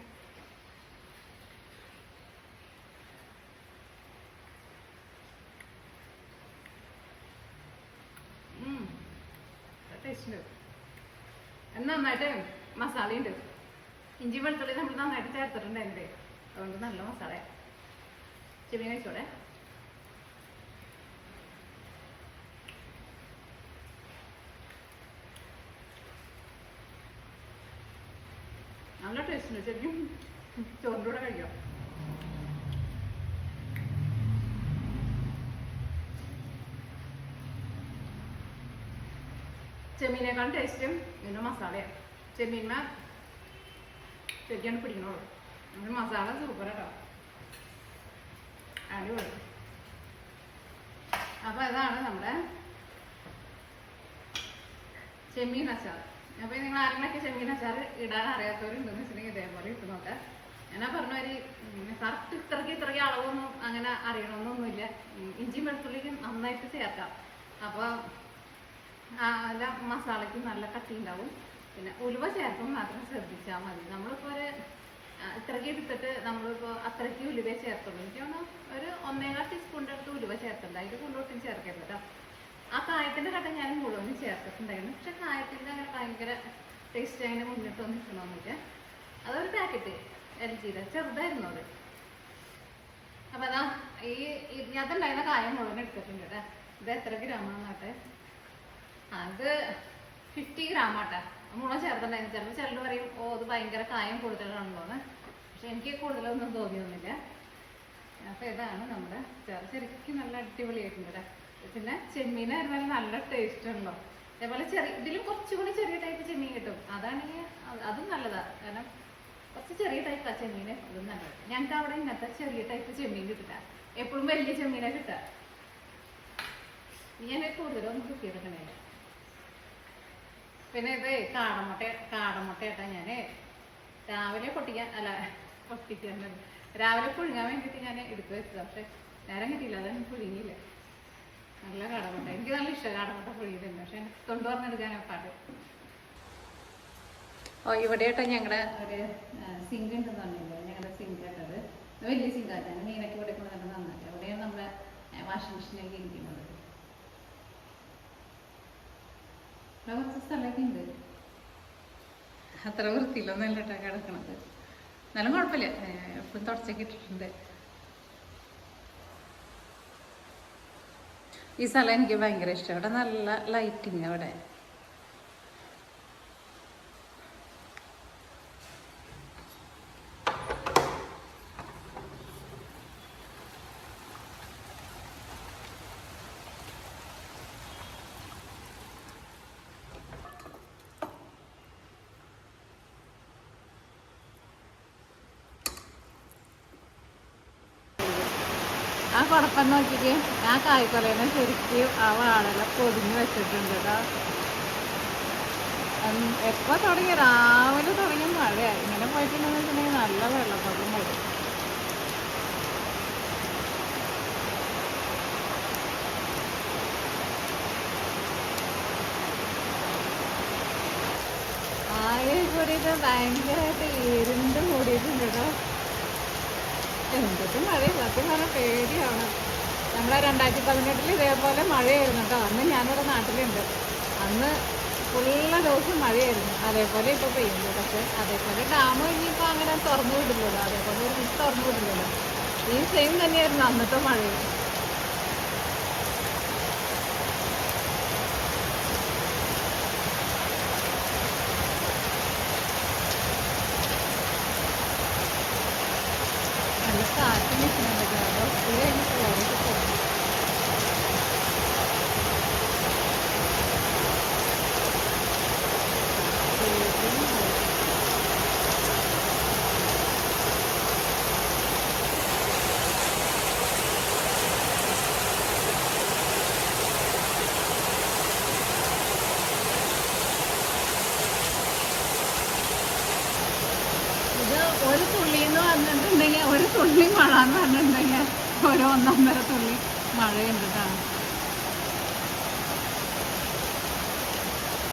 ടേസ്റ്റ് നന്നായിട്ട് മസാലയുണ്ട്. ഇഞ്ചി വെളുത്തുള്ളി നമ്മൾ നന്നായിട്ട് ചേർത്തിട്ടുണ്ട് എൻ്റെ. അതുകൊണ്ട് നല്ല മസാല. ചെമ്മീൻ കഴിച്ചോടെ. നല്ല ടേസ്റ്റ് ഉണ്ട്. ശരിക്കും ചോറിൻ്റെ കൂടെ കഴിക്കാം. ചെമ്മീനേക്കാൾ ടേസ്റ്റും ഇതിൻ്റെ മസാലയാണ്. ചെമ്മീന്മ ശരിക്കാണ് പിടിക്കണുള്ളൂ. അതിൻ്റെ മസാല സൂപ്പർ കേട്ടോ. അടിപൊളി. അപ്പോൾ ഇതാണ് നമ്മുടെ ചെമ്മീൻ അച്ചാർ. അപ്പോൾ നിങ്ങൾ ആരെങ്കിലൊക്കെ ചെമ്മീൻ അച്ചാർ ഇടാൻ അറിയാത്തവരുണ്ടെന്ന് വെച്ചിട്ടുണ്ടെങ്കിൽ ഇതേപോലെ ഇട്ട് നോക്കാം. ഞാൻ പറഞ്ഞ ഒരു കറക്റ്റ് ഇത്രയ്ക്ക് അളവൊന്നും അങ്ങനെ അറിയണമെന്നൊന്നുമില്ല. ഇഞ്ചി വെളുത്തുള്ളിക്ക് നന്നായിട്ട് ചേർക്കാം. അപ്പോൾ നല്ല മസാലയ്ക്ക് നല്ല കട്ടി ഉണ്ടാവും. പിന്നെ ഉലുവ ചേർക്കുമ്പോൾ മാത്രം ശ്രദ്ധിച്ചാൽ മതി. നമ്മളിപ്പോൾ ഒരു ഇത്രയ്ക്ക് എടുത്തിട്ട് നമ്മളിപ്പോൾ അത്രയ്ക്ക് ഉലുവ ചേർത്തുള്ളൂ. എനിക്ക് തോന്നുന്നു ഒരു 1.25 ടീസ്പൂണിൻ്റെ അടുത്ത് ഉലുവ ചേർത്തിട്ടുണ്ട്. അതിൻ്റെ കൊണ്ടൊട്ടും ചേർക്കരുത് കേട്ടോ. ആ കായത്തിൻ്റെ കട്ട ഞാൻ മുഴുവനും ചേർത്തിട്ടുണ്ടായിരുന്നു. പക്ഷെ കായത്തിൻ്റെ അങ്ങനെ ഭയങ്കര ടേസ്റ്റ് അതിൻ്റെ മുന്നിട്ടൊന്നും നിൽക്കണമെന്നില്ല. അതൊരു പാക്കറ്റ് LGയുടെ ചെറുതായിരുന്നു അത്. അപ്പം അതാ അതുണ്ടായിരുന്ന കായം മുഴുവൻ എടുത്തിട്ടുണ്ട് കേട്ടോ. ഇത് എത്ര ഗ്രാമാണെന്നാട്ടെ? അത് 50 ഗ്രാമാട്ടെ. മുളക് ചേർത്തിട്ടുണ്ടായിരുന്നു. ചിലപ്പോൾ ചിലർ പറയും ഓ അത് ഭയങ്കര കായം കൂടുതലാണല്ലോന്ന്. പക്ഷെ എനിക്ക് കൂടുതലൊന്നും തോന്നിയൊന്നുമില്ല. അപ്പോൾ ഇതാണ് നമ്മുടെ ശരിക്കും നല്ല അടിപൊളിയായിട്ടുണ്ട് കേട്ടോ. പിന്നെ ചെമ്മീനായിരുന്നാലും നല്ല ടേസ്റ്റ് ഉണ്ടല്ലോ. അതേപോലെ ഇതിലും കുറച്ചുകൂടി ചെറിയ ടൈപ്പ് ചെമ്മീൻ കിട്ടും. അതാണെങ്കിൽ അതും നല്ലതാണ്. കാരണം കുറച്ച് ചെറിയ ടൈപ്പാണ് ചെമ്മീൻ. അതും നല്ലത്. ഞങ്ങൾക്ക് അവിടെ ഇങ്ങനത്തെ ചെറിയ ടൈപ്പ് ചെമ്മീൻ കിട്ടില്ല. എപ്പോഴും വലിയ ചെമ്മീനെ കിട്ടുക. ഞാൻ കൂടുതലൊന്നും കിട്ടിയെടുക്കണേ. പിന്നെ ഇത് കാടമുട്ടയാട്ടാ ഞാൻ രാവിലെ രാവിലെ പുഴുങ്ങാൻ വേണ്ടിയിട്ട് ഞാൻ എടുത്തു വെച്ചത്. പക്ഷെ നേരം കിട്ടിയില്ല. അതാണ് പുഴുങ്ങിയില്ല. നല്ല കാടമുട്ട. എനിക്ക് നല്ല ഇഷ്ടം കാടമുട്ട പുഴുങ്ങിയിട്ടുണ്ട്. പക്ഷെ കൊണ്ടുവന്നെടുക്കാനാണ് പാട്. ഇവിടെ ആയിട്ടാ ഞങ്ങളുടെ ഒരു സിങ്ക് ഉണ്ടെന്ന് പറഞ്ഞില്ലേ. ഞങ്ങളുടെ സിങ്ക് ആയിട്ടത് വലിയ സിങ്കാറ്റാണ്. മീനൊക്കെ ഇവിടെ കൊണ്ടുവന്നിട്ട് നന്നായിട്ട്. അവിടെയാണ് നമ്മുടെ വാഷിംഗ് മെഷീനൊക്കെ ഇരിക്കുന്നത്. ഇവിടെ കുറച്ച് സ്ഥലമൊക്കെ ഉണ്ട്. അത്ര വൃത്തിയിലൊന്നും കേട്ടോ കിടക്കണത്. എന്നാലും കുഴപ്പമില്ല, എപ്പോഴും തുടച്ചൊക്കെ ഇട്ടിട്ടുണ്ട്. ഈ സ്ഥലം എനിക്ക് ഭയങ്കര ഇഷ്ടം. ഇവിടെ നല്ല ലൈറ്റിങ് അവിടെ. ആ കുഴപ്പം നോക്കിയിട്ട് ആ കായ്ക്കൊലേനെ ശരിക്കും ആ വാഴെല്ലാം പൊതിഞ്ഞ് വെച്ചിട്ടുണ്ട് കേട്ടോ. എപ്പോൾ തുടങ്ങി? രാവിലെ തുടങ്ങിയ മഴയാണ്. ഇങ്ങനെ പോയിട്ടുണ്ടെന്ന് വെച്ചിട്ടുണ്ടെങ്കിൽ നല്ല വെള്ളപ്പൊക്കം വരും. ആകെ കൂടിയിട്ട് ഭയങ്കരമായിട്ട് ഇരുണ്ട് കൂടിയിട്ടുണ്ട് കേട്ടോ. എന്തൊക്കെ മഴ, സത്യം പറഞ്ഞാൽ പേടിയാണ്. നമ്മളെ 2018 ഇതേപോലെ മഴയായിരുന്നു കേട്ടോ. അന്ന് ഞാനിവിടെ നാട്ടിലുണ്ട്. അന്ന് ഫുള്ള ദിവസം മഴയായിരുന്നു. അതേപോലെ ഇപ്പോൾ പെയ്യുന്നു. പക്ഷെ അതേപോലെ ഡാം ഇനിയിപ്പോൾ അങ്ങനെ തുറന്നു വിടില്ലല്ലോ. അതേപോലെ ഒരു മിസ് തുറന്നു വിടില്ലല്ലോ. ഈ സെയിം തന്നെയായിരുന്നു അന്നത്തെ മഴയും. നല്ല കാറ്റ് നിൽക്കുന്നുണ്ട് കേട്ടോ. ഇത് കഴിഞ്ഞിട്ട് വേറെ പോകും. ഇത് ഒരു തുള്ളിന്ന് പറഞ്ഞിട്ടുണ്ടെങ്കിൽ, ഒരു തുള്ളി മഴ എന്ന് പറഞ്ഞിട്ടുണ്ടെങ്കിൽ ഒരു 1.5 തുള്ളി മഴയുണ്ട് കേട്ടോ.